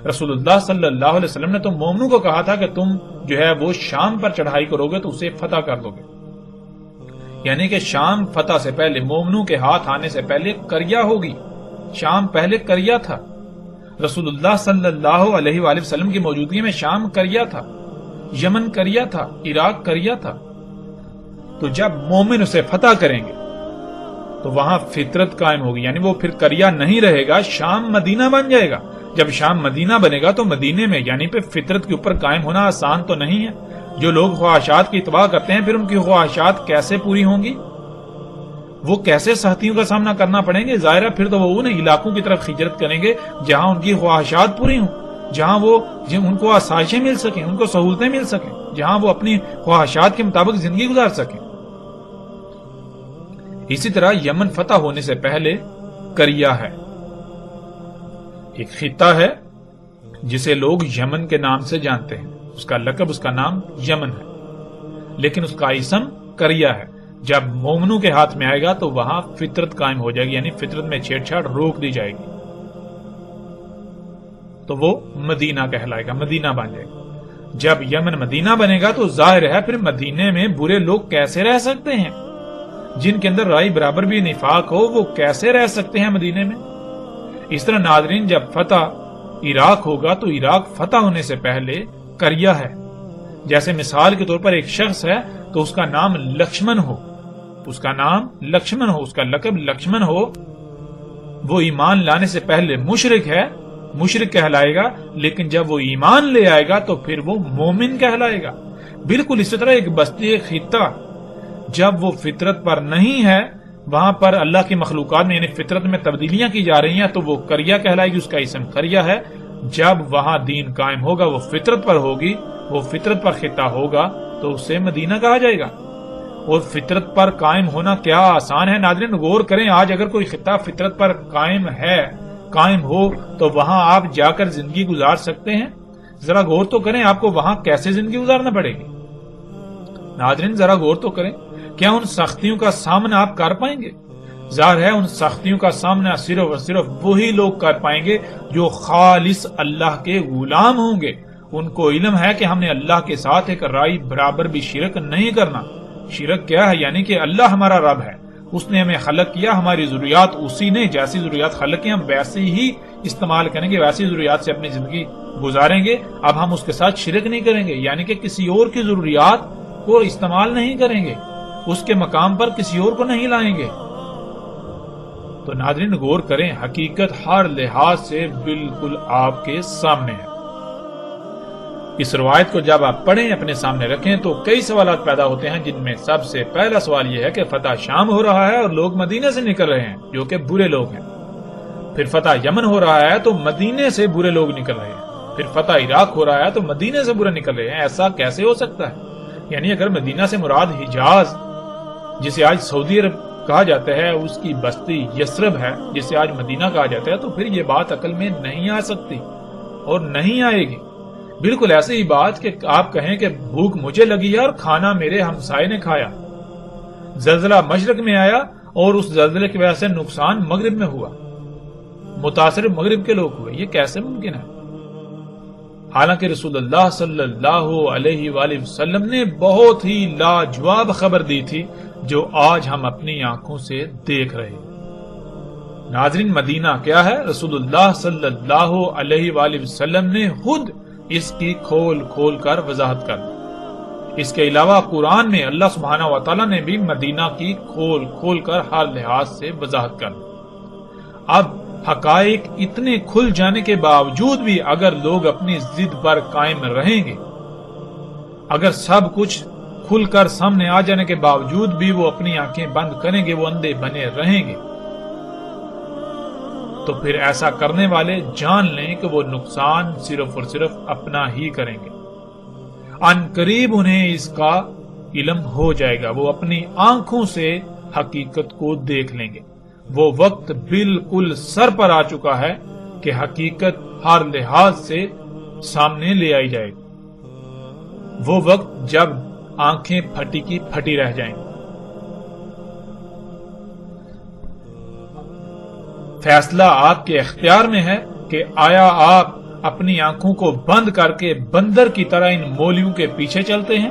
رسول اللہ صلی اللہ علیہ وسلم نے تو مومنوں کو کہا تھا کہ تم جو ہے وہ شام پر چڑھائی کرو گے تو اسے فتح کر دو گے، یعنی کہ شام فتح سے پہلے، مومنوں کے ہاتھ آنے سے پہلے کریا ہوگی۔ شام پہلے کریا تھا، رسول اللہ صلی اللہ علیہ وآلہ وسلم کی موجودگی میں شام کریا تھا، یمن کریا تھا، عراق کریا تھا۔ تو جب مومن اسے فتح کریں گے تو وہاں فطرت قائم ہوگی، یعنی وہ پھر کریا نہیں رہے گا، شام مدینہ بن جائے گا۔ جب شام مدینہ بنے گا تو مدینے میں یعنی پہ فطرت کے اوپر قائم ہونا آسان تو نہیں ہے۔ جو لوگ خواہشات کی اتباع کرتے ہیں پھر ان کی خواہشات کیسے پوری ہوں گی؟ وہ کیسے سختیوں کا سامنا کرنا پڑیں گے؟ ظاہر ہے پھر تو وہ ان علاقوں کی طرف ہجرت کریں گے جہاں ان کی خواہشات پوری ہوں، جہاں ان کو آسائشیں مل سکیں، ان کو سہولتیں مل سکیں، جہاں وہ اپنی خواہشات کے مطابق زندگی گزار سکیں۔ اسی طرح یمن فتح ہونے سے پہلے کریا ہے، ایک خطہ ہے جسے لوگ یمن کے نام سے جانتے ہیں، اس کا لقب، اس کا نام یمن ہے، لیکن اس کا اسم کریا ہے۔ جب مومنوں کے ہاتھ میں آئے گا تو وہاں فطرت قائم ہو جائے گی، یعنی فطرت میں چھیڑ چھاڑ روک دی جائے گی، تو وہ مدینہ کہلائے گا، مدینہ بن جائے گا۔ جب یمن مدینہ بنے گا تو ظاہر ہے پھر مدینے میں برے لوگ کیسے رہ سکتے ہیں؟ جن کے اندر رائے برابر بھی نفاق ہو وہ کیسے رہ سکتے ہیں مدینے میں؟ اس طرح ناظرین جب فتح عراق ہوگا تو عراق فتح ہونے سے پہلے کریا ہے۔ جیسے مثال کے طور پر ایک شخص ہے تو اس کا نام لکشمن ہو، اس کا نام لکشمن ہو، اس کا لقب لکشمن ہو، وہ ایمان لانے سے پہلے مشرک ہے، مشرک کہلائے گا، لیکن جب وہ ایمان لے آئے گا تو پھر وہ مومن کہلائے گا۔ بالکل اسی طرح ایک بستی، ایک خطہ جب وہ فطرت پر نہیں ہے، وہاں پر اللہ کی مخلوقات میں یعنی فطرت میں تبدیلیاں کی جا رہی ہیں تو وہ کریا کہلائے گی، اس کا اسم کریا ہے۔ جب وہاں دین قائم ہوگا، وہ فطرت پر ہوگی، وہ فطرت پر خطہ ہوگا تو اسے مدینہ کہا جائے گا۔ اور فطرت پر قائم ہونا کیا آسان ہے؟ ناظرین غور کریں، آج اگر کوئی خطہ فطرت پر قائم ہو تو وہاں آپ جا کر زندگی گزار سکتے ہیں؟ ذرا غور تو کریں، آپ کو وہاں کیسے زندگی گزارنا پڑے گی؟ ناظرین ذرا غور تو کریں، کیا ان سختیوں کا سامنا آپ کر پائیں گے؟ ظاہر ہے ان سختیوں کا سامنا صرف اور صرف وہی لوگ کر پائیں گے جو خالص اللہ کے غلام ہوں گے۔ ان کو علم ہے کہ ہم نے اللہ کے ساتھ ایک رائے برابر بھی شرک نہیں کرنا۔ شرک کیا ہے؟ یعنی کہ اللہ ہمارا رب ہے، اس نے ہمیں خلق کیا، ہماری ضروریات اسی نے جیسی ضروریات خلق کی ہم ویسے ہی استعمال کریں گے، ویسی ضروریات سے اپنی زندگی گزاریں گے۔ اب ہم اس کے ساتھ شرک نہیں کریں گے، یعنی کہ کسی اور کی ضروریات کو استعمال نہیں کریں گے، اس کے مقام پر کسی اور کو نہیں لائیں گے۔ تو ناظرین غور کریں، حقیقت ہر لحاظ سے بالکل آپ کے سامنے ہے۔ اس روایت کو جب آپ پڑھیں، اپنے سامنے رکھیں تو کئی سوالات پیدا ہوتے ہیں، جن میں سب سے پہلا سوال یہ ہے کہ فتح شام ہو رہا ہے اور لوگ مدینے سے نکل رہے ہیں جو کہ برے لوگ ہیں۔ پھر فتح یمن ہو رہا ہے تو مدینے سے برے لوگ نکل رہے ہیں۔ پھر فتح عراق ہو رہا ہے تو مدینے سے برے نکل رہے ہیں۔ ایسا کیسے ہو سکتا ہے؟ یعنی اگر مدینہ سے مراد حجاز جسے آج سعودی عرب کہا جاتا ہے، اس کی بستی یثرب ہے جسے آج مدینہ کہا جاتا ہے، تو پھر یہ بات عقل میں نہیں آ سکتی اور نہیں آئے گی۔ بالکل ایسی ہی بات کہ آپ کہیں کہ بھوک مجھے لگی ہے اور کھانا میرے ہمسائے نے کھایا، زلزلہ مشرق میں آیا اور اس زلزلے کی وجہ سے نقصان مغرب میں ہوا۔ متاثر مغرب کے لوگ ہوئے، یہ کیسے ممکن ہے؟ حالانکہ رسول اللہ صلی اللہ علیہ وآلہ وسلم نے بہت ہی لاجواب خبر دی تھی جو آج ہم اپنی آنکھوں سے دیکھ رہے ہیں۔ ناظرین، مدینہ کیا ہے؟ رسول اللہ صلی اللہ علیہ وآلہ وسلم نے خود اس کی کھول کھول کر وضاحت کر دی۔ اس کے علاوہ قرآن میں اللہ سبحانہ و تعالیٰ نے بھی مدینہ کی کھول کھول کر ہر لحاظ سے وضاحت کر دی۔ اب حقائق اتنے کھل جانے کے باوجود بھی اگر لوگ اپنی ضد پر قائم رہیں گے، اگر سب کچھ کھل کر سامنے آ جانے کے باوجود بھی وہ اپنی آنکھیں بند کریں گے، وہ اندھے بنے رہیں گے، تو پھر ایسا کرنے والے جان لیں کہ وہ نقصان صرف اور صرف اپنا ہی کریں گے۔ ان قریب انہیں اس کا علم ہو جائے گا، وہ اپنی آنکھوں سے حقیقت کو دیکھ لیں گے۔ وہ وقت بالکل سر پر آ چکا ہے کہ حقیقت ہر لحاظ سے سامنے لے آئی جائے گی۔ وہ وقت جب آنکھیں پھٹی کی پھٹی رہ جائیں گی۔ فیصلہ آپ کے اختیار میں ہے کہ آیا آپ اپنی آنکھوں کو بند کر کے بندر کی طرح ان مولیوں کے پیچھے چلتے ہیں،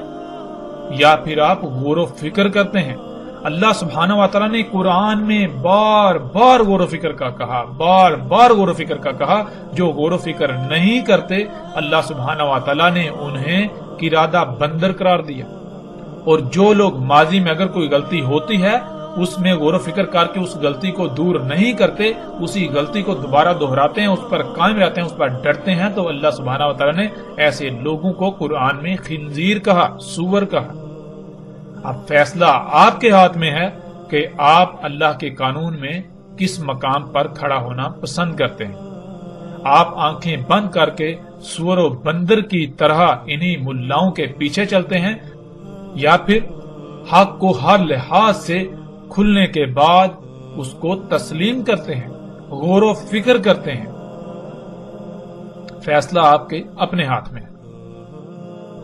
یا پھر آپ غور و فکر کرتے ہیں۔ اللہ سبحانہ و تعالیٰ نے قرآن میں بار بار غور و فکر کا کہا، بار بار غور و فکر کا کہا۔ جو غور و فکر نہیں کرتے اللہ سبحانہ و تعالیٰ نے انہیں قرادہ بندر قرار دیا، اور جو لوگ ماضی میں اگر کوئی غلطی ہوتی ہے اس میں غور و فکر کر کے اس غلطی کو دور نہیں کرتے، اسی غلطی کو دوبارہ دہراتے ہیں، اس پر قائم رہتے ہیں، اس پر ڈٹتے ہیں، تو اللہ سبحانہ و تعالیٰ نے ایسے لوگوں کو قرآن میں خنزیر کہا، سور کہا۔ اب فیصلہ آپ کے ہاتھ میں ہے کہ آپ اللہ کے قانون میں کس مقام پر کھڑا ہونا پسند کرتے ہیں۔ آپ آنکھیں بند کر کے سور و بندر کی طرح انہی ملاؤں کے پیچھے چلتے ہیں، یا پھر حق کو ہر لحاظ سے کھلنے کے بعد اس کو تسلیم کرتے ہیں، غور و فکر کرتے ہیں۔ فیصلہ آپ کے اپنے ہاتھ میں ہے۔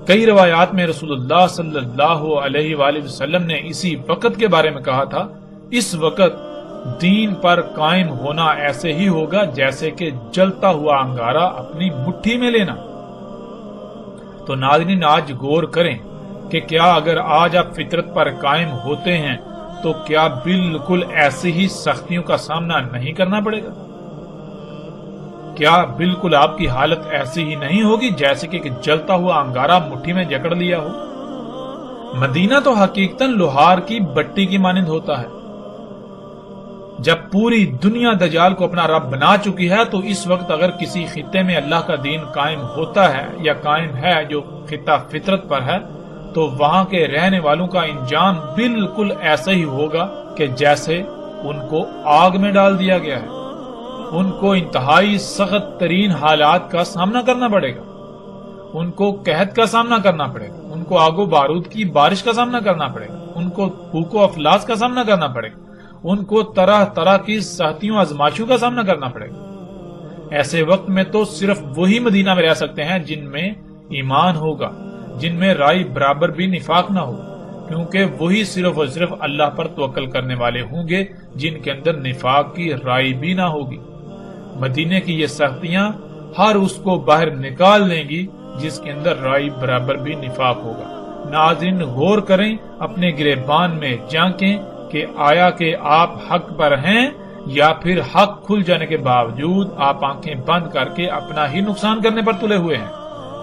کئی روایات میں رسول اللہ صلی اللہ علیہ وآلہ وسلم نے اسی وقت کے بارے میں کہا تھا، اس وقت دین پر قائم ہونا ایسے ہی ہوگا جیسے کہ جلتا ہوا انگارہ اپنی مٹھی میں لینا۔ تو ناظرین، آج غور کریں کہ کیا اگر آج آپ فطرت پر قائم ہوتے ہیں تو کیا بالکل ایسی ہی سختیوں کا سامنا نہیں کرنا پڑے گا؟ کیا بالکل آپ کی حالت ایسی ہی نہیں ہوگی جیسے کہ جلتا ہوا انگارہ مٹھی میں جکڑ لیا ہو؟ مدینہ تو حقیقتاً لوہار کی بٹی کی مانند ہوتا ہے۔ جب پوری دنیا دجال کو اپنا رب بنا چکی ہے تو اس وقت اگر کسی خطے میں اللہ کا دین قائم ہوتا ہے یا قائم ہے جو خطہ فطرت پر ہے، تو وہاں کے رہنے والوں کا انجام بالکل ایسا ہی ہوگا کہ جیسے ان کو آگ میں ڈال دیا گیا ہے۔ ان کو انتہائی سخت ترین حالات کا سامنا کرنا پڑے گا، ان کو قحط کا سامنا کرنا پڑے گا، ان کو آگ و بارود کی بارش کا سامنا کرنا پڑے گا، ان کو بھوک و افلاس کا سامنا کرنا پڑے گا، ان کو طرح طرح کی سختیوں آزمائشوں کا سامنا کرنا پڑے گا۔ ایسے وقت میں تو صرف وہی مدینہ میں رہ سکتے ہیں جن میں ایمان ہوگا، جن میں رائے برابر بھی نفاق نہ ہو، کیونکہ وہی صرف اور صرف اللہ پر توکل کرنے والے ہوں گے جن کے اندر نفاق کی رائے بھی نہ ہوگی۔ مدینے کی یہ سختیاں ہر اس کو باہر نکال لیں گی جس کے اندر رائے برابر بھی نفاق ہوگا۔ ناظرین، غور کریں، اپنے گریبان میں جھانکیں کہ آیا کہ آپ حق پر ہیں یا پھر حق کھل جانے کے باوجود آپ آنکھیں بند کر کے اپنا ہی نقصان کرنے پر تلے ہوئے ہیں۔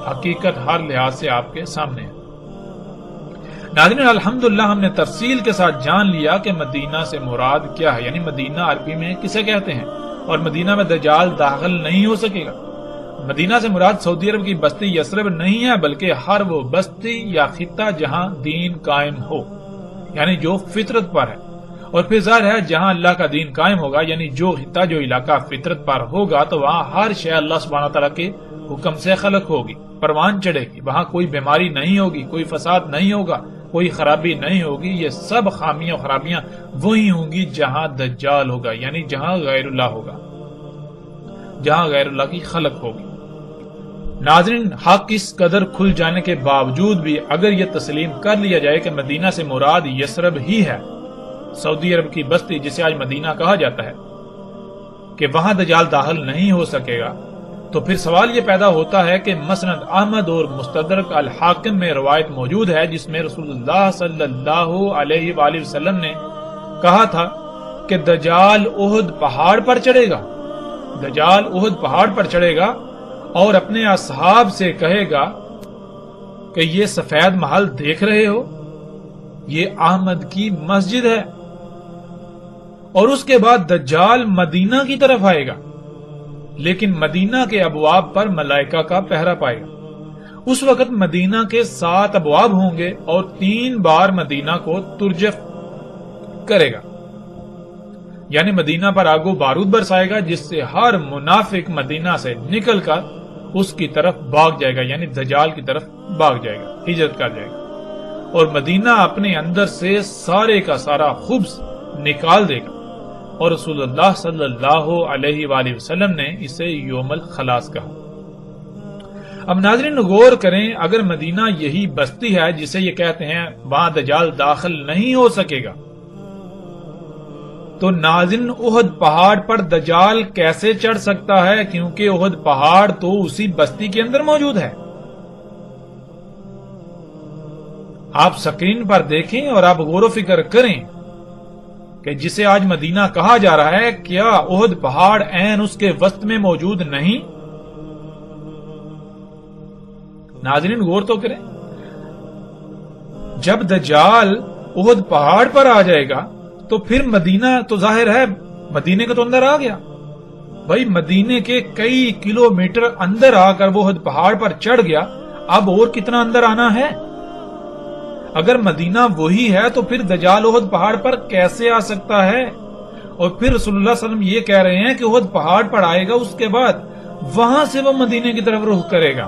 حقیقت ہر لحاظ سے آپ کے سامنے ہے۔ ناظرین، الحمدللہ ہم نے تفصیل کے ساتھ جان لیا کہ مدینہ سے مراد کیا ہے، یعنی مدینہ عربی میں کسے کہتے ہیں، اور مدینہ میں دجال داخل نہیں ہو سکے گا۔ مدینہ سے مراد سعودی عرب کی بستی یثرب نہیں ہے، بلکہ ہر وہ بستی یا خطہ جہاں دین قائم ہو، یعنی جو فطرت پر ہے۔ اور پھر ظاہر ہے جہاں اللہ کا دین قائم ہوگا، یعنی جو خطہ جو علاقہ فطرت پر ہوگا، تو وہاں ہر شے اللہ سبحانہ تعالیٰ کے حکم سے خلق ہوگی، پروان چڑھے گی، وہاں کوئی بیماری نہیں ہوگی، کوئی فساد نہیں ہوگا، کوئی خرابی نہیں ہوگی۔ یہ سب خامیاں خرابیاں وہی ہوں گی جہاں دجال ہوگا، یعنی جہاں غیر اللہ ہوگا، جہاں غیر اللہ کی خلق ہوگی۔ ناظرین، حق اس قدر کھل جانے کے باوجود بھی اگر یہ تسلیم کر لیا جائے کہ مدینہ سے مراد یثرب ہی ہے، سعودی عرب کی بستی جسے آج مدینہ کہا جاتا ہے، کہ وہاں دجال داخل نہیں ہو سکے گا، تو پھر سوال یہ پیدا ہوتا ہے کہ مسند احمد اور مستدرک الحاکم میں روایت موجود ہے جس میں رسول اللہ صلی اللہ علیہ وآلہ وسلم نے کہا تھا کہ دجال احد پہاڑ پر چڑھے گا، دجال احد پہاڑ پر چڑھے گا اور اپنے اصحاب سے کہے گا کہ یہ سفید محل دیکھ رہے ہو، یہ احمد کی مسجد ہے، اور اس کے بعد دجال مدینہ کی طرف آئے گا، لیکن مدینہ کے ابواب پر ملائکہ کا پہرا پائے گا۔ اس وقت مدینہ کے 7 ابواب ہوں گے اور 3 بار مدینہ کو ترجف کرے گا، یعنی مدینہ پر آگ و بارود برسائے گا، جس سے ہر منافق مدینہ سے نکل کر اس کی طرف بھاگ جائے گا، یعنی دجال کی طرف بھاگ جائے گا، ہجرت کر جائے گا، اور مدینہ اپنے اندر سے سارے کا سارا خبث نکال دے گا، اور رسول اللہ صلی اللہ علیہ وآلہ وسلم نے اسے یوم الخلاص کہا۔ اب ناظرین غور کریں، اگر مدینہ یہی بستی ہے جسے یہ کہتے ہیں وہاں دجال داخل نہیں ہو سکے گا، تو ناظرین احد پہاڑ پر دجال کیسے چڑھ سکتا ہے؟ کیونکہ احد پہاڑ تو اسی بستی کے اندر موجود ہے۔ آپ سکرین پر دیکھیں اور آپ غور و فکر کریں کہ جسے آج مدینہ کہا جا رہا ہے، کیا احد پہاڑ عین اس کے وسط میں موجود نہیں؟ ناظرین غور تو کریں، جب دجال احد پہاڑ پر آ جائے گا تو پھر مدینہ تو ظاہر ہے مدینے کا تو اندر آ گیا، بھائی مدینے کے کئی کلومیٹر اندر آ کر وہ احد پہاڑ پر چڑھ گیا، اب اور کتنا اندر آنا ہے؟ اگر مدینہ وہی ہے تو پھر دجال احد پہاڑ پر کیسے آ سکتا ہے؟ اور پھر رسول اللہ صلی اللہ علیہ وسلم یہ کہہ رہے ہیں کہ احد پہاڑ پر آئے گا، اس کے بعد وہاں سے وہ مدینے کی طرف رخ کرے گا،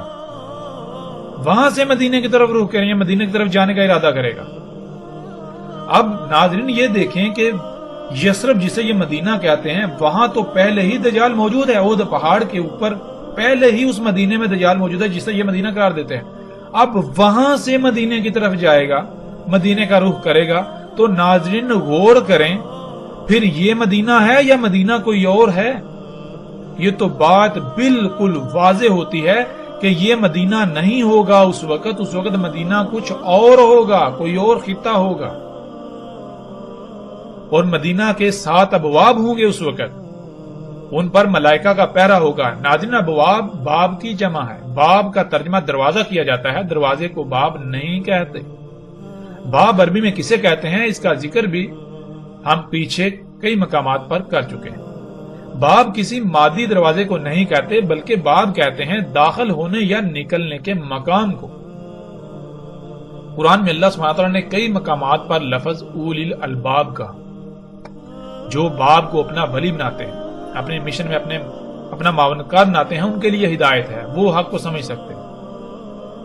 وہاں سے مدینے کی طرف رخ کریں گے، مدینے کی طرف جانے کا ارادہ کرے گا۔ اب ناظرین یہ دیکھیں کہ یثرب جسے یہ مدینہ کہتے ہیں، وہاں تو پہلے ہی دجال موجود ہے، احد پہاڑ کے اوپر پہلے ہی اس مدینے میں دجال موجود ہے جسے یہ مدینہ قرار دیتے ہیں۔ اب وہاں سے مدینے کی طرف جائے گا، مدینے کا رخ کرے گا، تو ناظرین غور کریں، پھر یہ مدینہ ہے یا مدینہ کوئی اور ہے؟ یہ تو بات بالکل واضح ہوتی ہے کہ یہ مدینہ نہیں ہوگا اس وقت مدینہ کچھ اور ہوگا، کوئی اور خطہ ہوگا، اور مدینہ کے 7 ابواب ہوں گے اس وقت، ان پر ملائکہ کا پہرا ہوگا۔ ناظرین ابواب باب کی جمع ہے، باب کا ترجمہ دروازہ کیا جاتا ہے، دروازے کو باب نہیں کہتے۔ باب عربی میں کسے کہتے ہیں اس کا ذکر بھی ہم پیچھے کئی مقامات پر کر چکے ہیں۔ باب کسی مادی دروازے کو نہیں کہتے، بلکہ باب کہتے ہیں داخل ہونے یا نکلنے کے مقام کو۔ قرآن میں اللہ سبحانہ وتعالی نے کئی مقامات پر لفظ اولی الالباب کا، جو باب کو اپنا ولی بناتے ہیں، اپنے مشن میں اپنا معاونکار بناتے ہیں، ان کے لیے ہدایت ہے، وہ حق کو سمجھ سکتے ہیں۔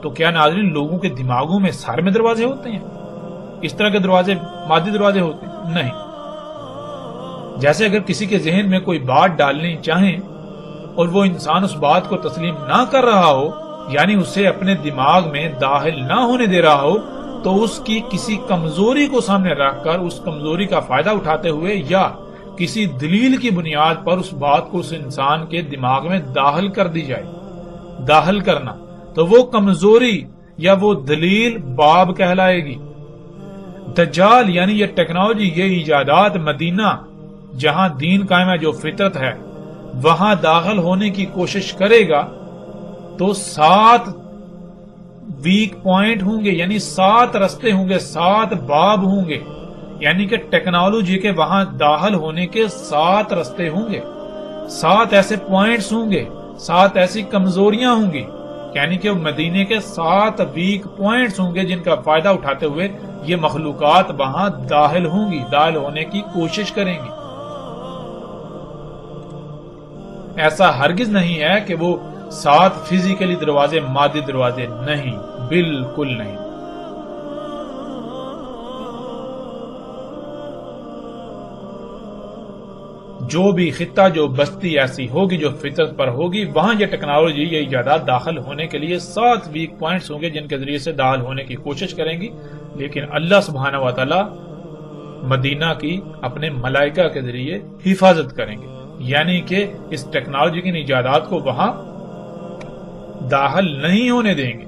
تو کیا ناظرین لوگوں کے دماغوں میں سر میں دروازے ہوتے ہیں؟ اس طرح کے دروازے مادی دروازے ہوتے ہیں؟ نہیں۔ جیسے اگر کسی کے ذہن میں کوئی بات ڈالنی چاہیں اور وہ انسان اس بات کو تسلیم نہ کر رہا ہو، یعنی اسے اپنے دماغ میں داخل نہ ہونے دے رہا ہو، تو اس کی کسی کمزوری کو سامنے رکھ کر اس کمزوری کا فائدہ اٹھاتے ہوئے یا کسی دلیل کی بنیاد پر اس بات کو اس انسان کے دماغ میں داخل کر دی جائے، داخل کرنا، تو وہ کمزوری یا وہ دلیل باب کہلائے گی۔ دجال یعنی یہ ٹیکنالوجی، یہ ایجادات مدینہ جہاں دین قائم ہے، جو فطرت ہے، وہاں داخل ہونے کی کوشش کرے گا تو 7 ویک پوائنٹ ہوں گے، یعنی 7 رستے ہوں گے، 7 باب ہوں گے، یعنی کہ ٹیکنالوجی کے وہاں داخل ہونے کے 7 رستے ہوں گے، 7 ایسے پوائنٹس ہوں گے، 7 ایسی کمزوریاں ہوں گی، یعنی کہ مدینے کے 7 ویک پوائنٹس ہوں گے جن کا فائدہ اٹھاتے ہوئے یہ مخلوقات وہاں داخل ہوں گی، داخل ہونے کی کوشش کریں گی۔ ایسا ہرگز نہیں ہے کہ وہ 7 فزیکلی دروازے مادی دروازے، نہیں، بالکل نہیں۔ جو بھی خطہ، جو بستی ایسی ہوگی جو فطرت پر ہوگی، وہاں یہ ٹیکنالوجی، یہ ایجادات داخل ہونے کے لیے 7 ویک پوائنٹس ہوں گے جن کے ذریعے سے داخل ہونے کی کوشش کریں گی، لیکن اللہ سبحانہ و تعالی مدینہ کی اپنے ملائکہ کے ذریعے حفاظت کریں گے۔ یعنی کہ اس ٹیکنالوجی کی ایجادات کو وہاں داخل نہیں ہونے دیں گے.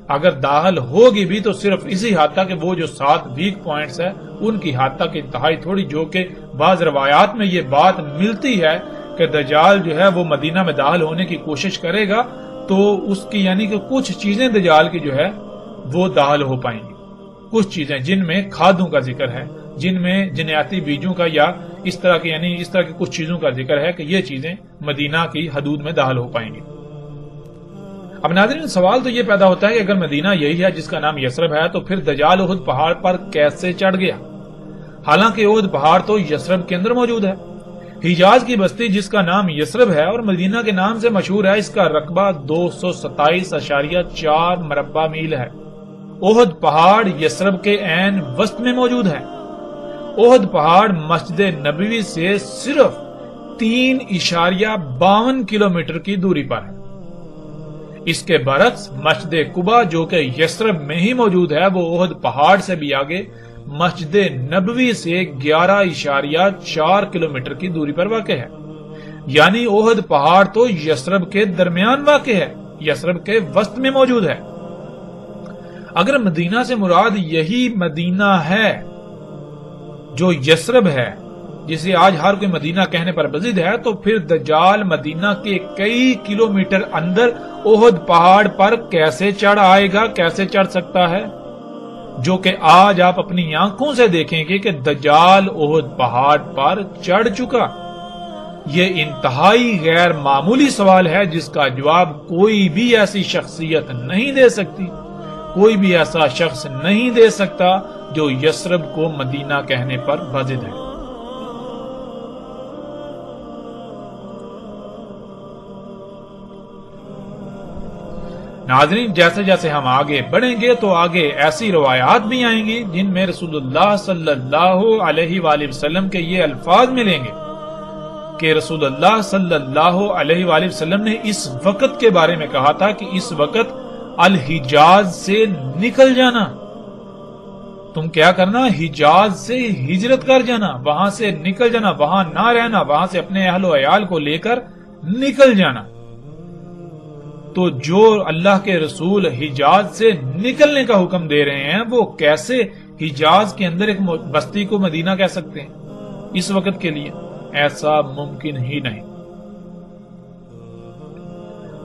اگر داخل ہوگی بھی تو صرف اسی حد تک کہ وہ جو 7 ویک پوائنٹس ہے ان کی حد تک انتہائی تھوڑی، جو کہ بعض روایات میں یہ بات ملتی ہے کہ دجال جو ہے وہ مدینہ میں داخل ہونے کی کوشش کرے گا تو اس کی یعنی کہ کچھ چیزیں دجال کی جو ہے وہ داخل ہو پائیں گی. کچھ چیزیں جن میں کھادوں کا ذکر ہے، جن میں جنیاتی بیجوں کا یا اس طرح کی یعنی اس طرح کی کچھ چیزوں کا ذکر ہے کہ یہ چیزیں مدینہ کی حدود میں داخل ہو پائیں گی. اب ناظرین سوال تو یہ پیدا ہوتا ہے کہ اگر مدینہ یہی ہے جس کا نام یثرب ہے تو پھر دجال احد پہاڑ پر کیسے چڑھ گیا؟ حالانکہ احد پہاڑ تو یثرب کے اندر موجود ہے. حجاز کی بستی جس کا نام یثرب ہے اور مدینہ کے نام سے مشہور ہے، اس کا رقبہ 227.4 مربع میل ہے. احد پہاڑ یثرب کے عین وسط میں موجود ہے. احد پہاڑ مسجد نبوی سے صرف 3.52 کلومیٹر کی دوری پر ہے. اس کے برعکس مسجد قباء جو کہ یثرب میں ہی موجود ہے وہ احد پہاڑ سے بھی آگے مسجد نبوی سے 11.4 کلومیٹر کی دوری پر واقع ہے. یعنی احد پہاڑ تو یثرب کے درمیان واقع ہے، یثرب کے وسط میں موجود ہے. اگر مدینہ سے مراد یہی مدینہ ہے جو یثرب ہے جسے آج ہر کوئی مدینہ کہنے پر بضد ہے، تو پھر دجال مدینہ کے کئی کلومیٹر اندر احد پہاڑ پر کیسے چڑھ آئے گا، کیسے چڑھ سکتا ہے؟ جو کہ آج آپ اپنی آنکھوں سے دیکھیں گے کہ دجال احد پہاڑ پر چڑھ چکا. یہ انتہائی غیر معمولی سوال ہے جس کا جواب کوئی بھی ایسی شخصیت نہیں دے سکتی، کوئی بھی ایسا شخص نہیں دے سکتا جو یثرب کو مدینہ کہنے پر بضد ہے. ناظرین جیسے جیسے ہم آگے بڑھیں گے تو آگے ایسی روایات بھی آئیں گی جن میں رسول اللہ صلی اللہ علیہ وآلہ وسلم کے یہ الفاظ ملیں گے کہ رسول اللہ صلی اللہ علیہ وآلہ وسلم نے اس وقت کے بارے میں کہا تھا کہ اس وقت الحجاز سے نکل جانا. تم کیا کرنا؟ حجاز سے ہجرت کر جانا، وہاں سے نکل جانا، وہاں نہ رہنا، وہاں سے اپنے اہل و عیال کو لے کر نکل جانا. تو جو اللہ کے رسول حجاز سے نکلنے کا حکم دے رہے ہیں وہ کیسے حجاز کے اندر ایک بستی کو مدینہ کہہ سکتے ہیں اس وقت کے لیے؟ ایسا ممکن ہی نہیں.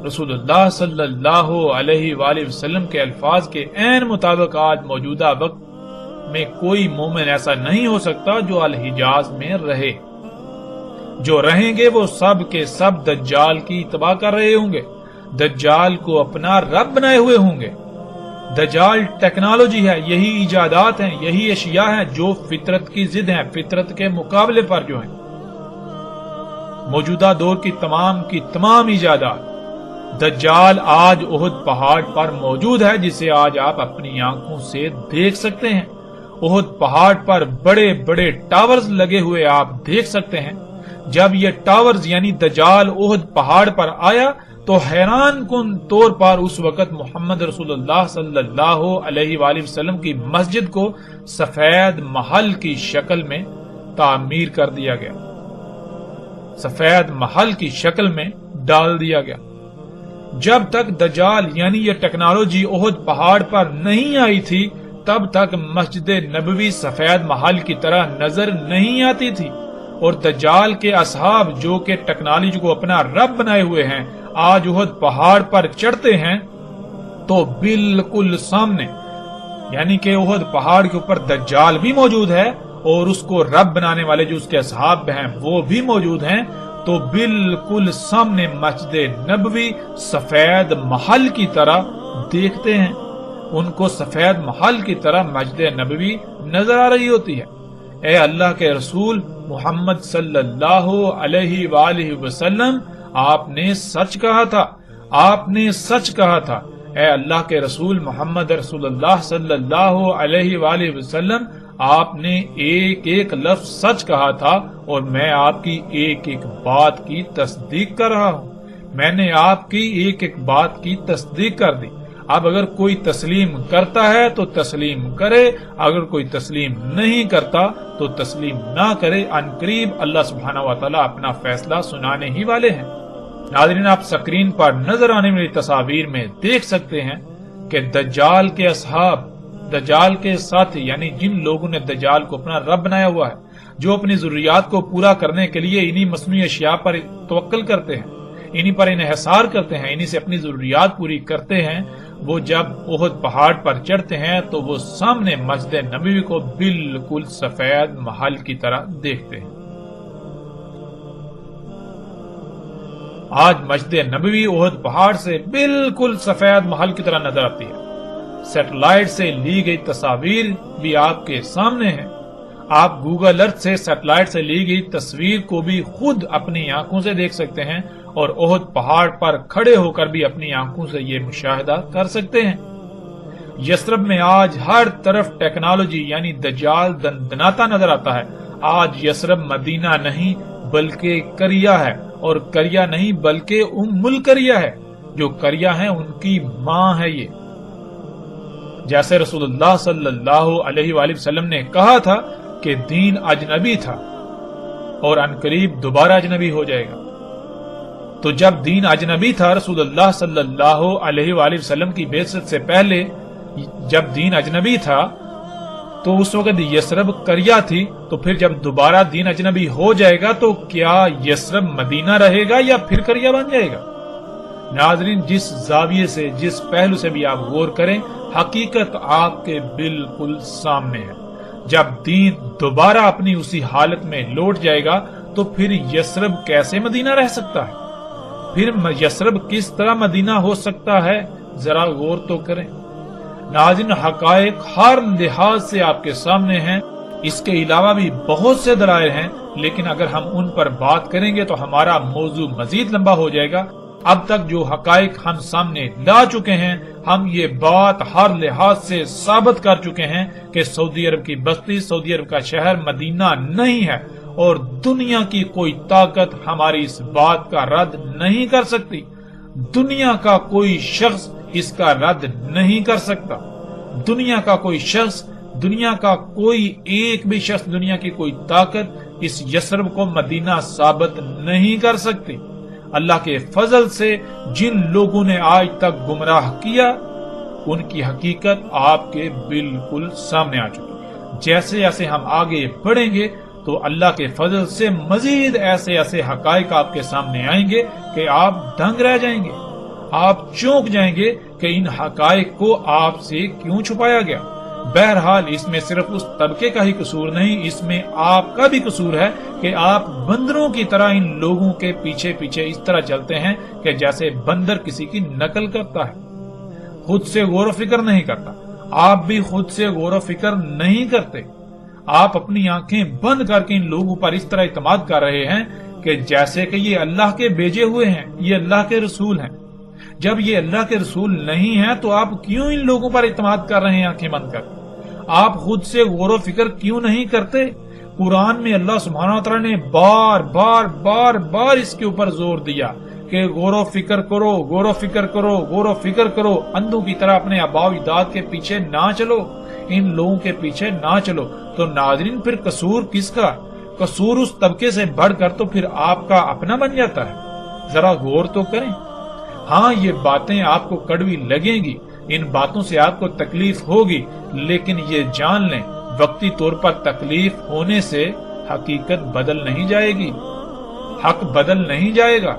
رسول اللہ صلی اللہ علیہ وآلہ وسلم کے الفاظ کے عین مطابق آج موجودہ وقت میں کوئی مومن ایسا نہیں ہو سکتا جو الحجاز میں رہے. جو رہیں گے وہ سب کے سب دجال کی اتباع کر رہے ہوں گے، دجال کو اپنا رب بنائے ہوئے ہوں گے. دجال ٹیکنالوجی ہے، یہی ایجادات ہیں، یہی اشیاء ہیں جو فطرت کی ضد ہیں، فطرت کے مقابلے پر جو ہیں. موجودہ دور کی تمام ایجادات دجال آج احد پہاڑ پر موجود ہے جسے آج آپ اپنی آنکھوں سے دیکھ سکتے ہیں. احد پہاڑ پر بڑے بڑے ٹاورز لگے ہوئے آپ دیکھ سکتے ہیں. جب یہ ٹاورز یعنی دجال احد پہاڑ پر آیا تو حیران کن طور پر اس وقت محمد رسول اللہ صلی اللہ علیہ وآلہ وسلم کی مسجد کو سفید محل کی شکل میں تعمیر کر دیا گیا، سفید محل کی شکل میں ڈال دیا گیا. جب تک دجال یعنی یہ ٹیکنالوجی احد پہاڑ پر نہیں آئی تھی تب تک مسجد نبوی سفید محل کی طرح نظر نہیں آتی تھی. اور دجال کے اصحاب جو کہ ٹیکنالوجی کو اپنا رب بنائے ہوئے ہیں آج احد پہاڑ پر چڑھتے ہیں تو بالکل سامنے یعنی کہ احد پہاڑ کے اوپر دجال بھی موجود ہے اور اس کو رب بنانے والے جو اس کے اصحاب ہیں وہ بھی موجود ہیں. تو بالکل سامنے مسجد نبوی سفید محل کی طرح دیکھتے ہیں، ان کو سفید محل کی طرح مسجد نبوی نظر آ رہی ہوتی ہے. اے اللہ کے رسول محمد صلی اللہ علیہ وآلہ وسلم، آپ نے سچ کہا تھا، آپ نے سچ کہا تھا. اے اللہ کے رسول محمد رسول اللہ صلی اللہ علیہ وآلہ وسلم، آپ نے ایک ایک لفظ سچ کہا تھا اور میں آپ کی ایک ایک بات کی تصدیق کر رہا ہوں. میں نے آپ کی ایک ایک بات کی تصدیق کر دی. اب اگر کوئی تسلیم کرتا ہے تو تسلیم کرے، اگر کوئی تسلیم نہیں کرتا تو تسلیم نہ کرے۔ ان قریب اللہ سبحانہ و تعالیٰ اپنا فیصلہ سنانے ہی والے ہیں۔ ناظرین، آپ سکرین پر نظر آنے والی تصاویر میں دیکھ سکتے ہیں کہ دجال کے اصحاب، دجال کے ساتھی، یعنی جن لوگوں نے دجال کو اپنا رب بنایا ہوا ہے، جو اپنی ضروریات کو پورا کرنے کے لیے انہی مصنوعی اشیاء پر توکل کرتے ہیں، انہی پر انحصار کرتے ہیں، انہی سے اپنی ضروریات پوری کرتے ہیں، وہ جب احد پہاڑ پر چڑھتے ہیں تو وہ سامنے مسجد نبوی کو بالکل سفید محل کی طرح دیکھتے ہیں۔ آج مسجد نبوی احد پہاڑ سے بالکل سفید محل کی طرح نظر آتی ہے۔ سیٹلائٹ سے لی گئی تصاویر بھی آپ کے سامنے ہیں۔ آپ گوگل ارتھ سے سیٹلائٹ سے لی گئی تصویر کو بھی خود اپنی آنکھوں سے دیکھ سکتے ہیں اور احد پہاڑ پر کھڑے ہو کر بھی اپنی آنکھوں سے یہ مشاہدہ کر سکتے ہیں۔ یثرب میں آج ہر طرف ٹیکنالوجی یعنی دجال دندناتا نظر آتا ہے۔ آج یثرب مدینہ نہیں بلکہ قریہ ہے، اور قریہ نہیں بلکہ ام القریہ ہے۔ جو قریہ ہیں ان کی ماں ہے یہ۔ جیسے رسول اللہ صلی اللہ علیہ وآلہ وسلم نے کہا تھا کہ دین اجنبی تھا اور عنقریب دوبارہ اجنبی ہو جائے گا، تو جب دین اجنبی تھا رسول اللہ صلی اللہ علیہ وآلہ وسلم کی بعثت سے پہلے، جب دین اجنبی تھا تو اس وقت یثرب قریہ تھی، تو پھر جب دوبارہ دین اجنبی ہو جائے گا تو کیا یثرب مدینہ رہے گا یا پھر قریہ بن جائے گا؟ ناظرین، جس زاویے سے، جس پہلو سے بھی آپ غور کریں، حقیقت آپ کے بالکل سامنے ہے۔ جب دین دوبارہ اپنی اسی حالت میں لوٹ جائے گا تو پھر یثرب کیسے مدینہ رہ سکتا ہے؟ پھر یثرب کس طرح مدینہ ہو سکتا ہے؟ ذرا غور تو کریں۔ ناظرین، حقائق ہر لحاظ سے آپ کے سامنے ہیں۔ اس کے علاوہ بھی بہت سے دلائل ہیں، لیکن اگر ہم ان پر بات کریں گے تو ہمارا موضوع مزید لمبا ہو جائے گا۔ اب تک جو حقائق ہم سامنے لا چکے ہیں، ہم یہ بات ہر لحاظ سے ثابت کر چکے ہیں کہ سعودی عرب کی بستی، سعودی عرب کا شہر مدینہ نہیں ہے، اور دنیا کی کوئی طاقت ہماری اس بات کا رد نہیں کر سکتی۔ دنیا کا کوئی شخص اس کا رد نہیں کر سکتا۔ دنیا کا کوئی شخص، دنیا کا کوئی ایک بھی شخص، دنیا کی کوئی طاقت اس یثرب کو مدینہ ثابت نہیں کر سکتی۔ اللہ کے فضل سے جن لوگوں نے آج تک گمراہ کیا، ان کی حقیقت آپ کے بالکل سامنے آ چکی۔ جیسے جیسے ہم آگے بڑھیں گے تو اللہ کے فضل سے مزید ایسے ایسے حقائق آپ کے سامنے آئیں گے کہ آپ دنگ رہ جائیں گے، آپ چونک جائیں گے کہ ان حقائق کو آپ سے کیوں چھپایا گیا۔ بہرحال اس میں صرف اس طبقے کا ہی قصور نہیں، اس میں آپ کا بھی قصور ہے کہ آپ بندروں کی طرح ان لوگوں کے پیچھے پیچھے اس طرح چلتے ہیں کہ جیسے بندر کسی کی نقل کرتا ہے، خود سے غور و فکر نہیں کرتا۔ آپ بھی خود سے غور و فکر نہیں کرتے، آپ اپنی آنکھیں بند کر کے ان لوگوں پر اس طرح اعتماد کر رہے ہیں کہ جیسے کہ یہ اللہ کے بھیجے ہوئے ہیں، یہ اللہ کے رسول ہیں۔ جب یہ اللہ کے رسول نہیں ہیں تو آپ کیوں ان لوگوں پر اعتماد کر رہے ہیں آنکھیں بند کر؟ آپ خود سے غور و فکر کیوں نہیں کرتے؟ قرآن میں اللہ سبحانہ و تعالیٰ نے بار بار بار بار اس کے اوپر زور دیا کہ غور و فکر کرو، غور و فکر کرو، غور و فکر کرو، اندھوں کی طرح اپنے آباء و اجداد کے پیچھے نہ چلو، ان لوگوں کے پیچھے نہ چلو۔ تو ناظرین، پھر قصور کس کا؟ قصور اس طبقے سے بڑھ کر تو پھر آپ کا اپنا بن جاتا ہے۔ ذرا غور تو کریں۔ ہاں، یہ باتیں آپ کو کڑوی لگیں گی، ان باتوں سے آپ کو تکلیف ہوگی، لیکن یہ جان لیں وقتی طور پر تکلیف ہونے سے حقیقت بدل نہیں جائے گی، حق بدل نہیں جائے گا۔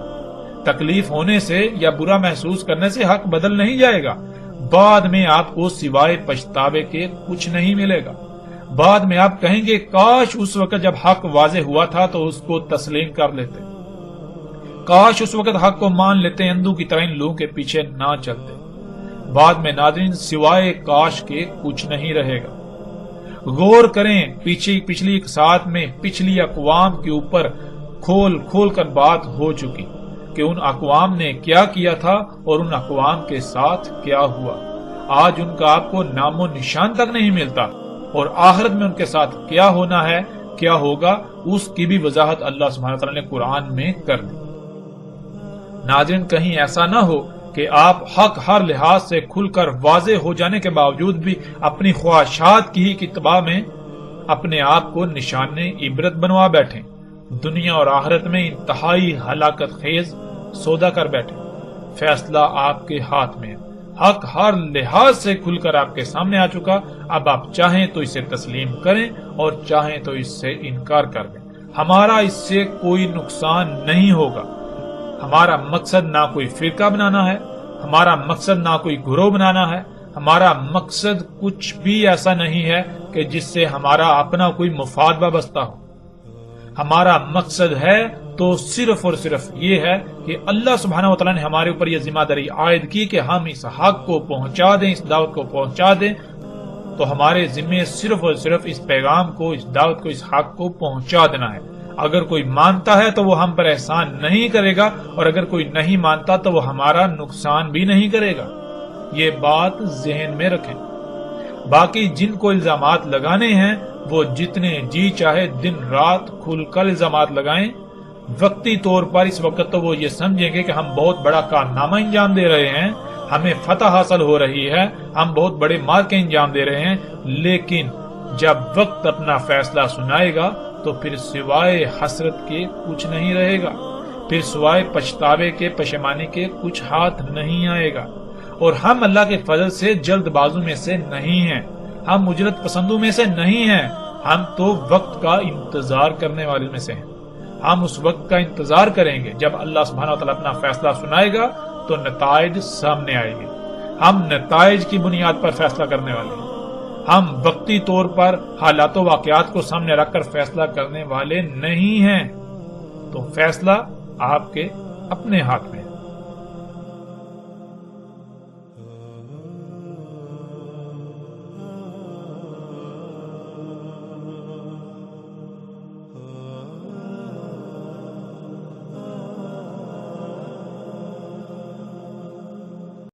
تکلیف ہونے سے یا برا محسوس کرنے سے حق بدل نہیں جائے گا۔ بعد میں آپ کو سوائے پچھتاوے کے کچھ نہیں ملے گا۔ بعد میں آپ کہیں گے کاش اس وقت جب حق واضح ہوا تھا تو اس کو تسلیم کر لیتے، کاش اس وقت حق کو مان لیتے، اندھوں کی طرح ان لوگوں کے پیچھے نہ چلتے۔ بعد میں ناظرین سوائے کاش کے کچھ نہیں رہے گا۔ غور کریں، پچھلی ایک ساتھ میں پچھلی اقوام کے اوپر کھول کھول کر بات ہو چکی کہ ان اقوام نے کیا کیا تھا اور ان اقوام کے ساتھ کیا ہوا۔ آج ان کا آپ کو نام و نشان تک نہیں ملتا، اور آخرت میں ان کے ساتھ کیا ہونا ہے، کیا ہوگا، اس کی بھی وضاحت اللہ سبحانہ وتعالی نے قرآن میں کر دی۔ ناظرین، کہیں ایسا نہ ہو کہ کہ آپ حق ہر لحاظ سے کھل کر واضح ہو جانے کے باوجود بھی اپنی خواہشات کی ہی اتباع میں اپنے آپ کو نشان عبرت بنوا بیٹھیں، دنیا اور آخرت میں انتہائی ہلاکت خیز سودا کر بیٹھیں۔ فیصلہ آپ کے ہاتھ میں ہے، حق ہر لحاظ سے کھل کر آپ کے سامنے آ چکا، اب آپ چاہیں تو اسے تسلیم کریں اور چاہیں تو اس سے انکار کر دیں۔ ہمارا اس سے کوئی نقصان نہیں ہوگا۔ ہمارا مقصد نہ کوئی فرقہ بنانا ہے، ہمارا مقصد نہ کوئی گروہ بنانا ہے، ہمارا مقصد کچھ بھی ایسا نہیں ہے کہ جس سے ہمارا اپنا کوئی مفاد وابستہ ہو۔ ہمارا مقصد ہے تو صرف اور صرف یہ ہے کہ اللہ سبحانہ وتعالی نے ہمارے اوپر یہ ذمہ داری عائد کی کہ ہم اس حق کو پہنچا دیں، اس دعوت کو پہنچا دیں، تو ہمارے ذمے صرف اور صرف اس پیغام کو، اس دعوت کو، اس حق کو پہنچا دینا ہے۔ اگر کوئی مانتا ہے تو وہ ہم پر احسان نہیں کرے گا، اور اگر کوئی نہیں مانتا تو وہ ہمارا نقصان بھی نہیں کرے گا۔ یہ بات ذہن میں رکھیں۔ باقی جن کو الزامات لگانے ہیں وہ جتنے جی چاہے دن رات کھل کر الزامات لگائیں۔ وقتی طور پر اس وقت تو وہ یہ سمجھیں گے کہ ہم بہت بڑا کارنامہ انجام دے رہے ہیں، ہمیں فتح حاصل ہو رہی ہے، ہم بہت بڑے مارکے انجام دے رہے ہیں، لیکن جب وقت اپنا فیصلہ سنائے گا تو پھر سوائے حسرت کے کچھ نہیں رہے گا، پھر سوائے پچھتاوے کے، پشیمانی کے کچھ ہاتھ نہیں آئے گا۔ اور ہم اللہ کے فضل سے جلد بازوں میں سے نہیں ہیں، ہم اجرت پسندوں میں سے نہیں ہیں، ہم تو وقت کا انتظار کرنے والے میں سے ہیں۔ ہم اس وقت کا انتظار کریں گے جب اللہ سبحانہ وتعالی اپنا فیصلہ سنائے گا تو نتائج سامنے آئیں گے۔ ہم نتائج کی بنیاد پر فیصلہ کرنے والے ہیں، ہم وقتی طور پر حالات و واقعات کو سامنے رکھ کر فیصلہ کرنے والے نہیں ہیں۔ تو فیصلہ آپ کے اپنے ہاتھ میں ہے۔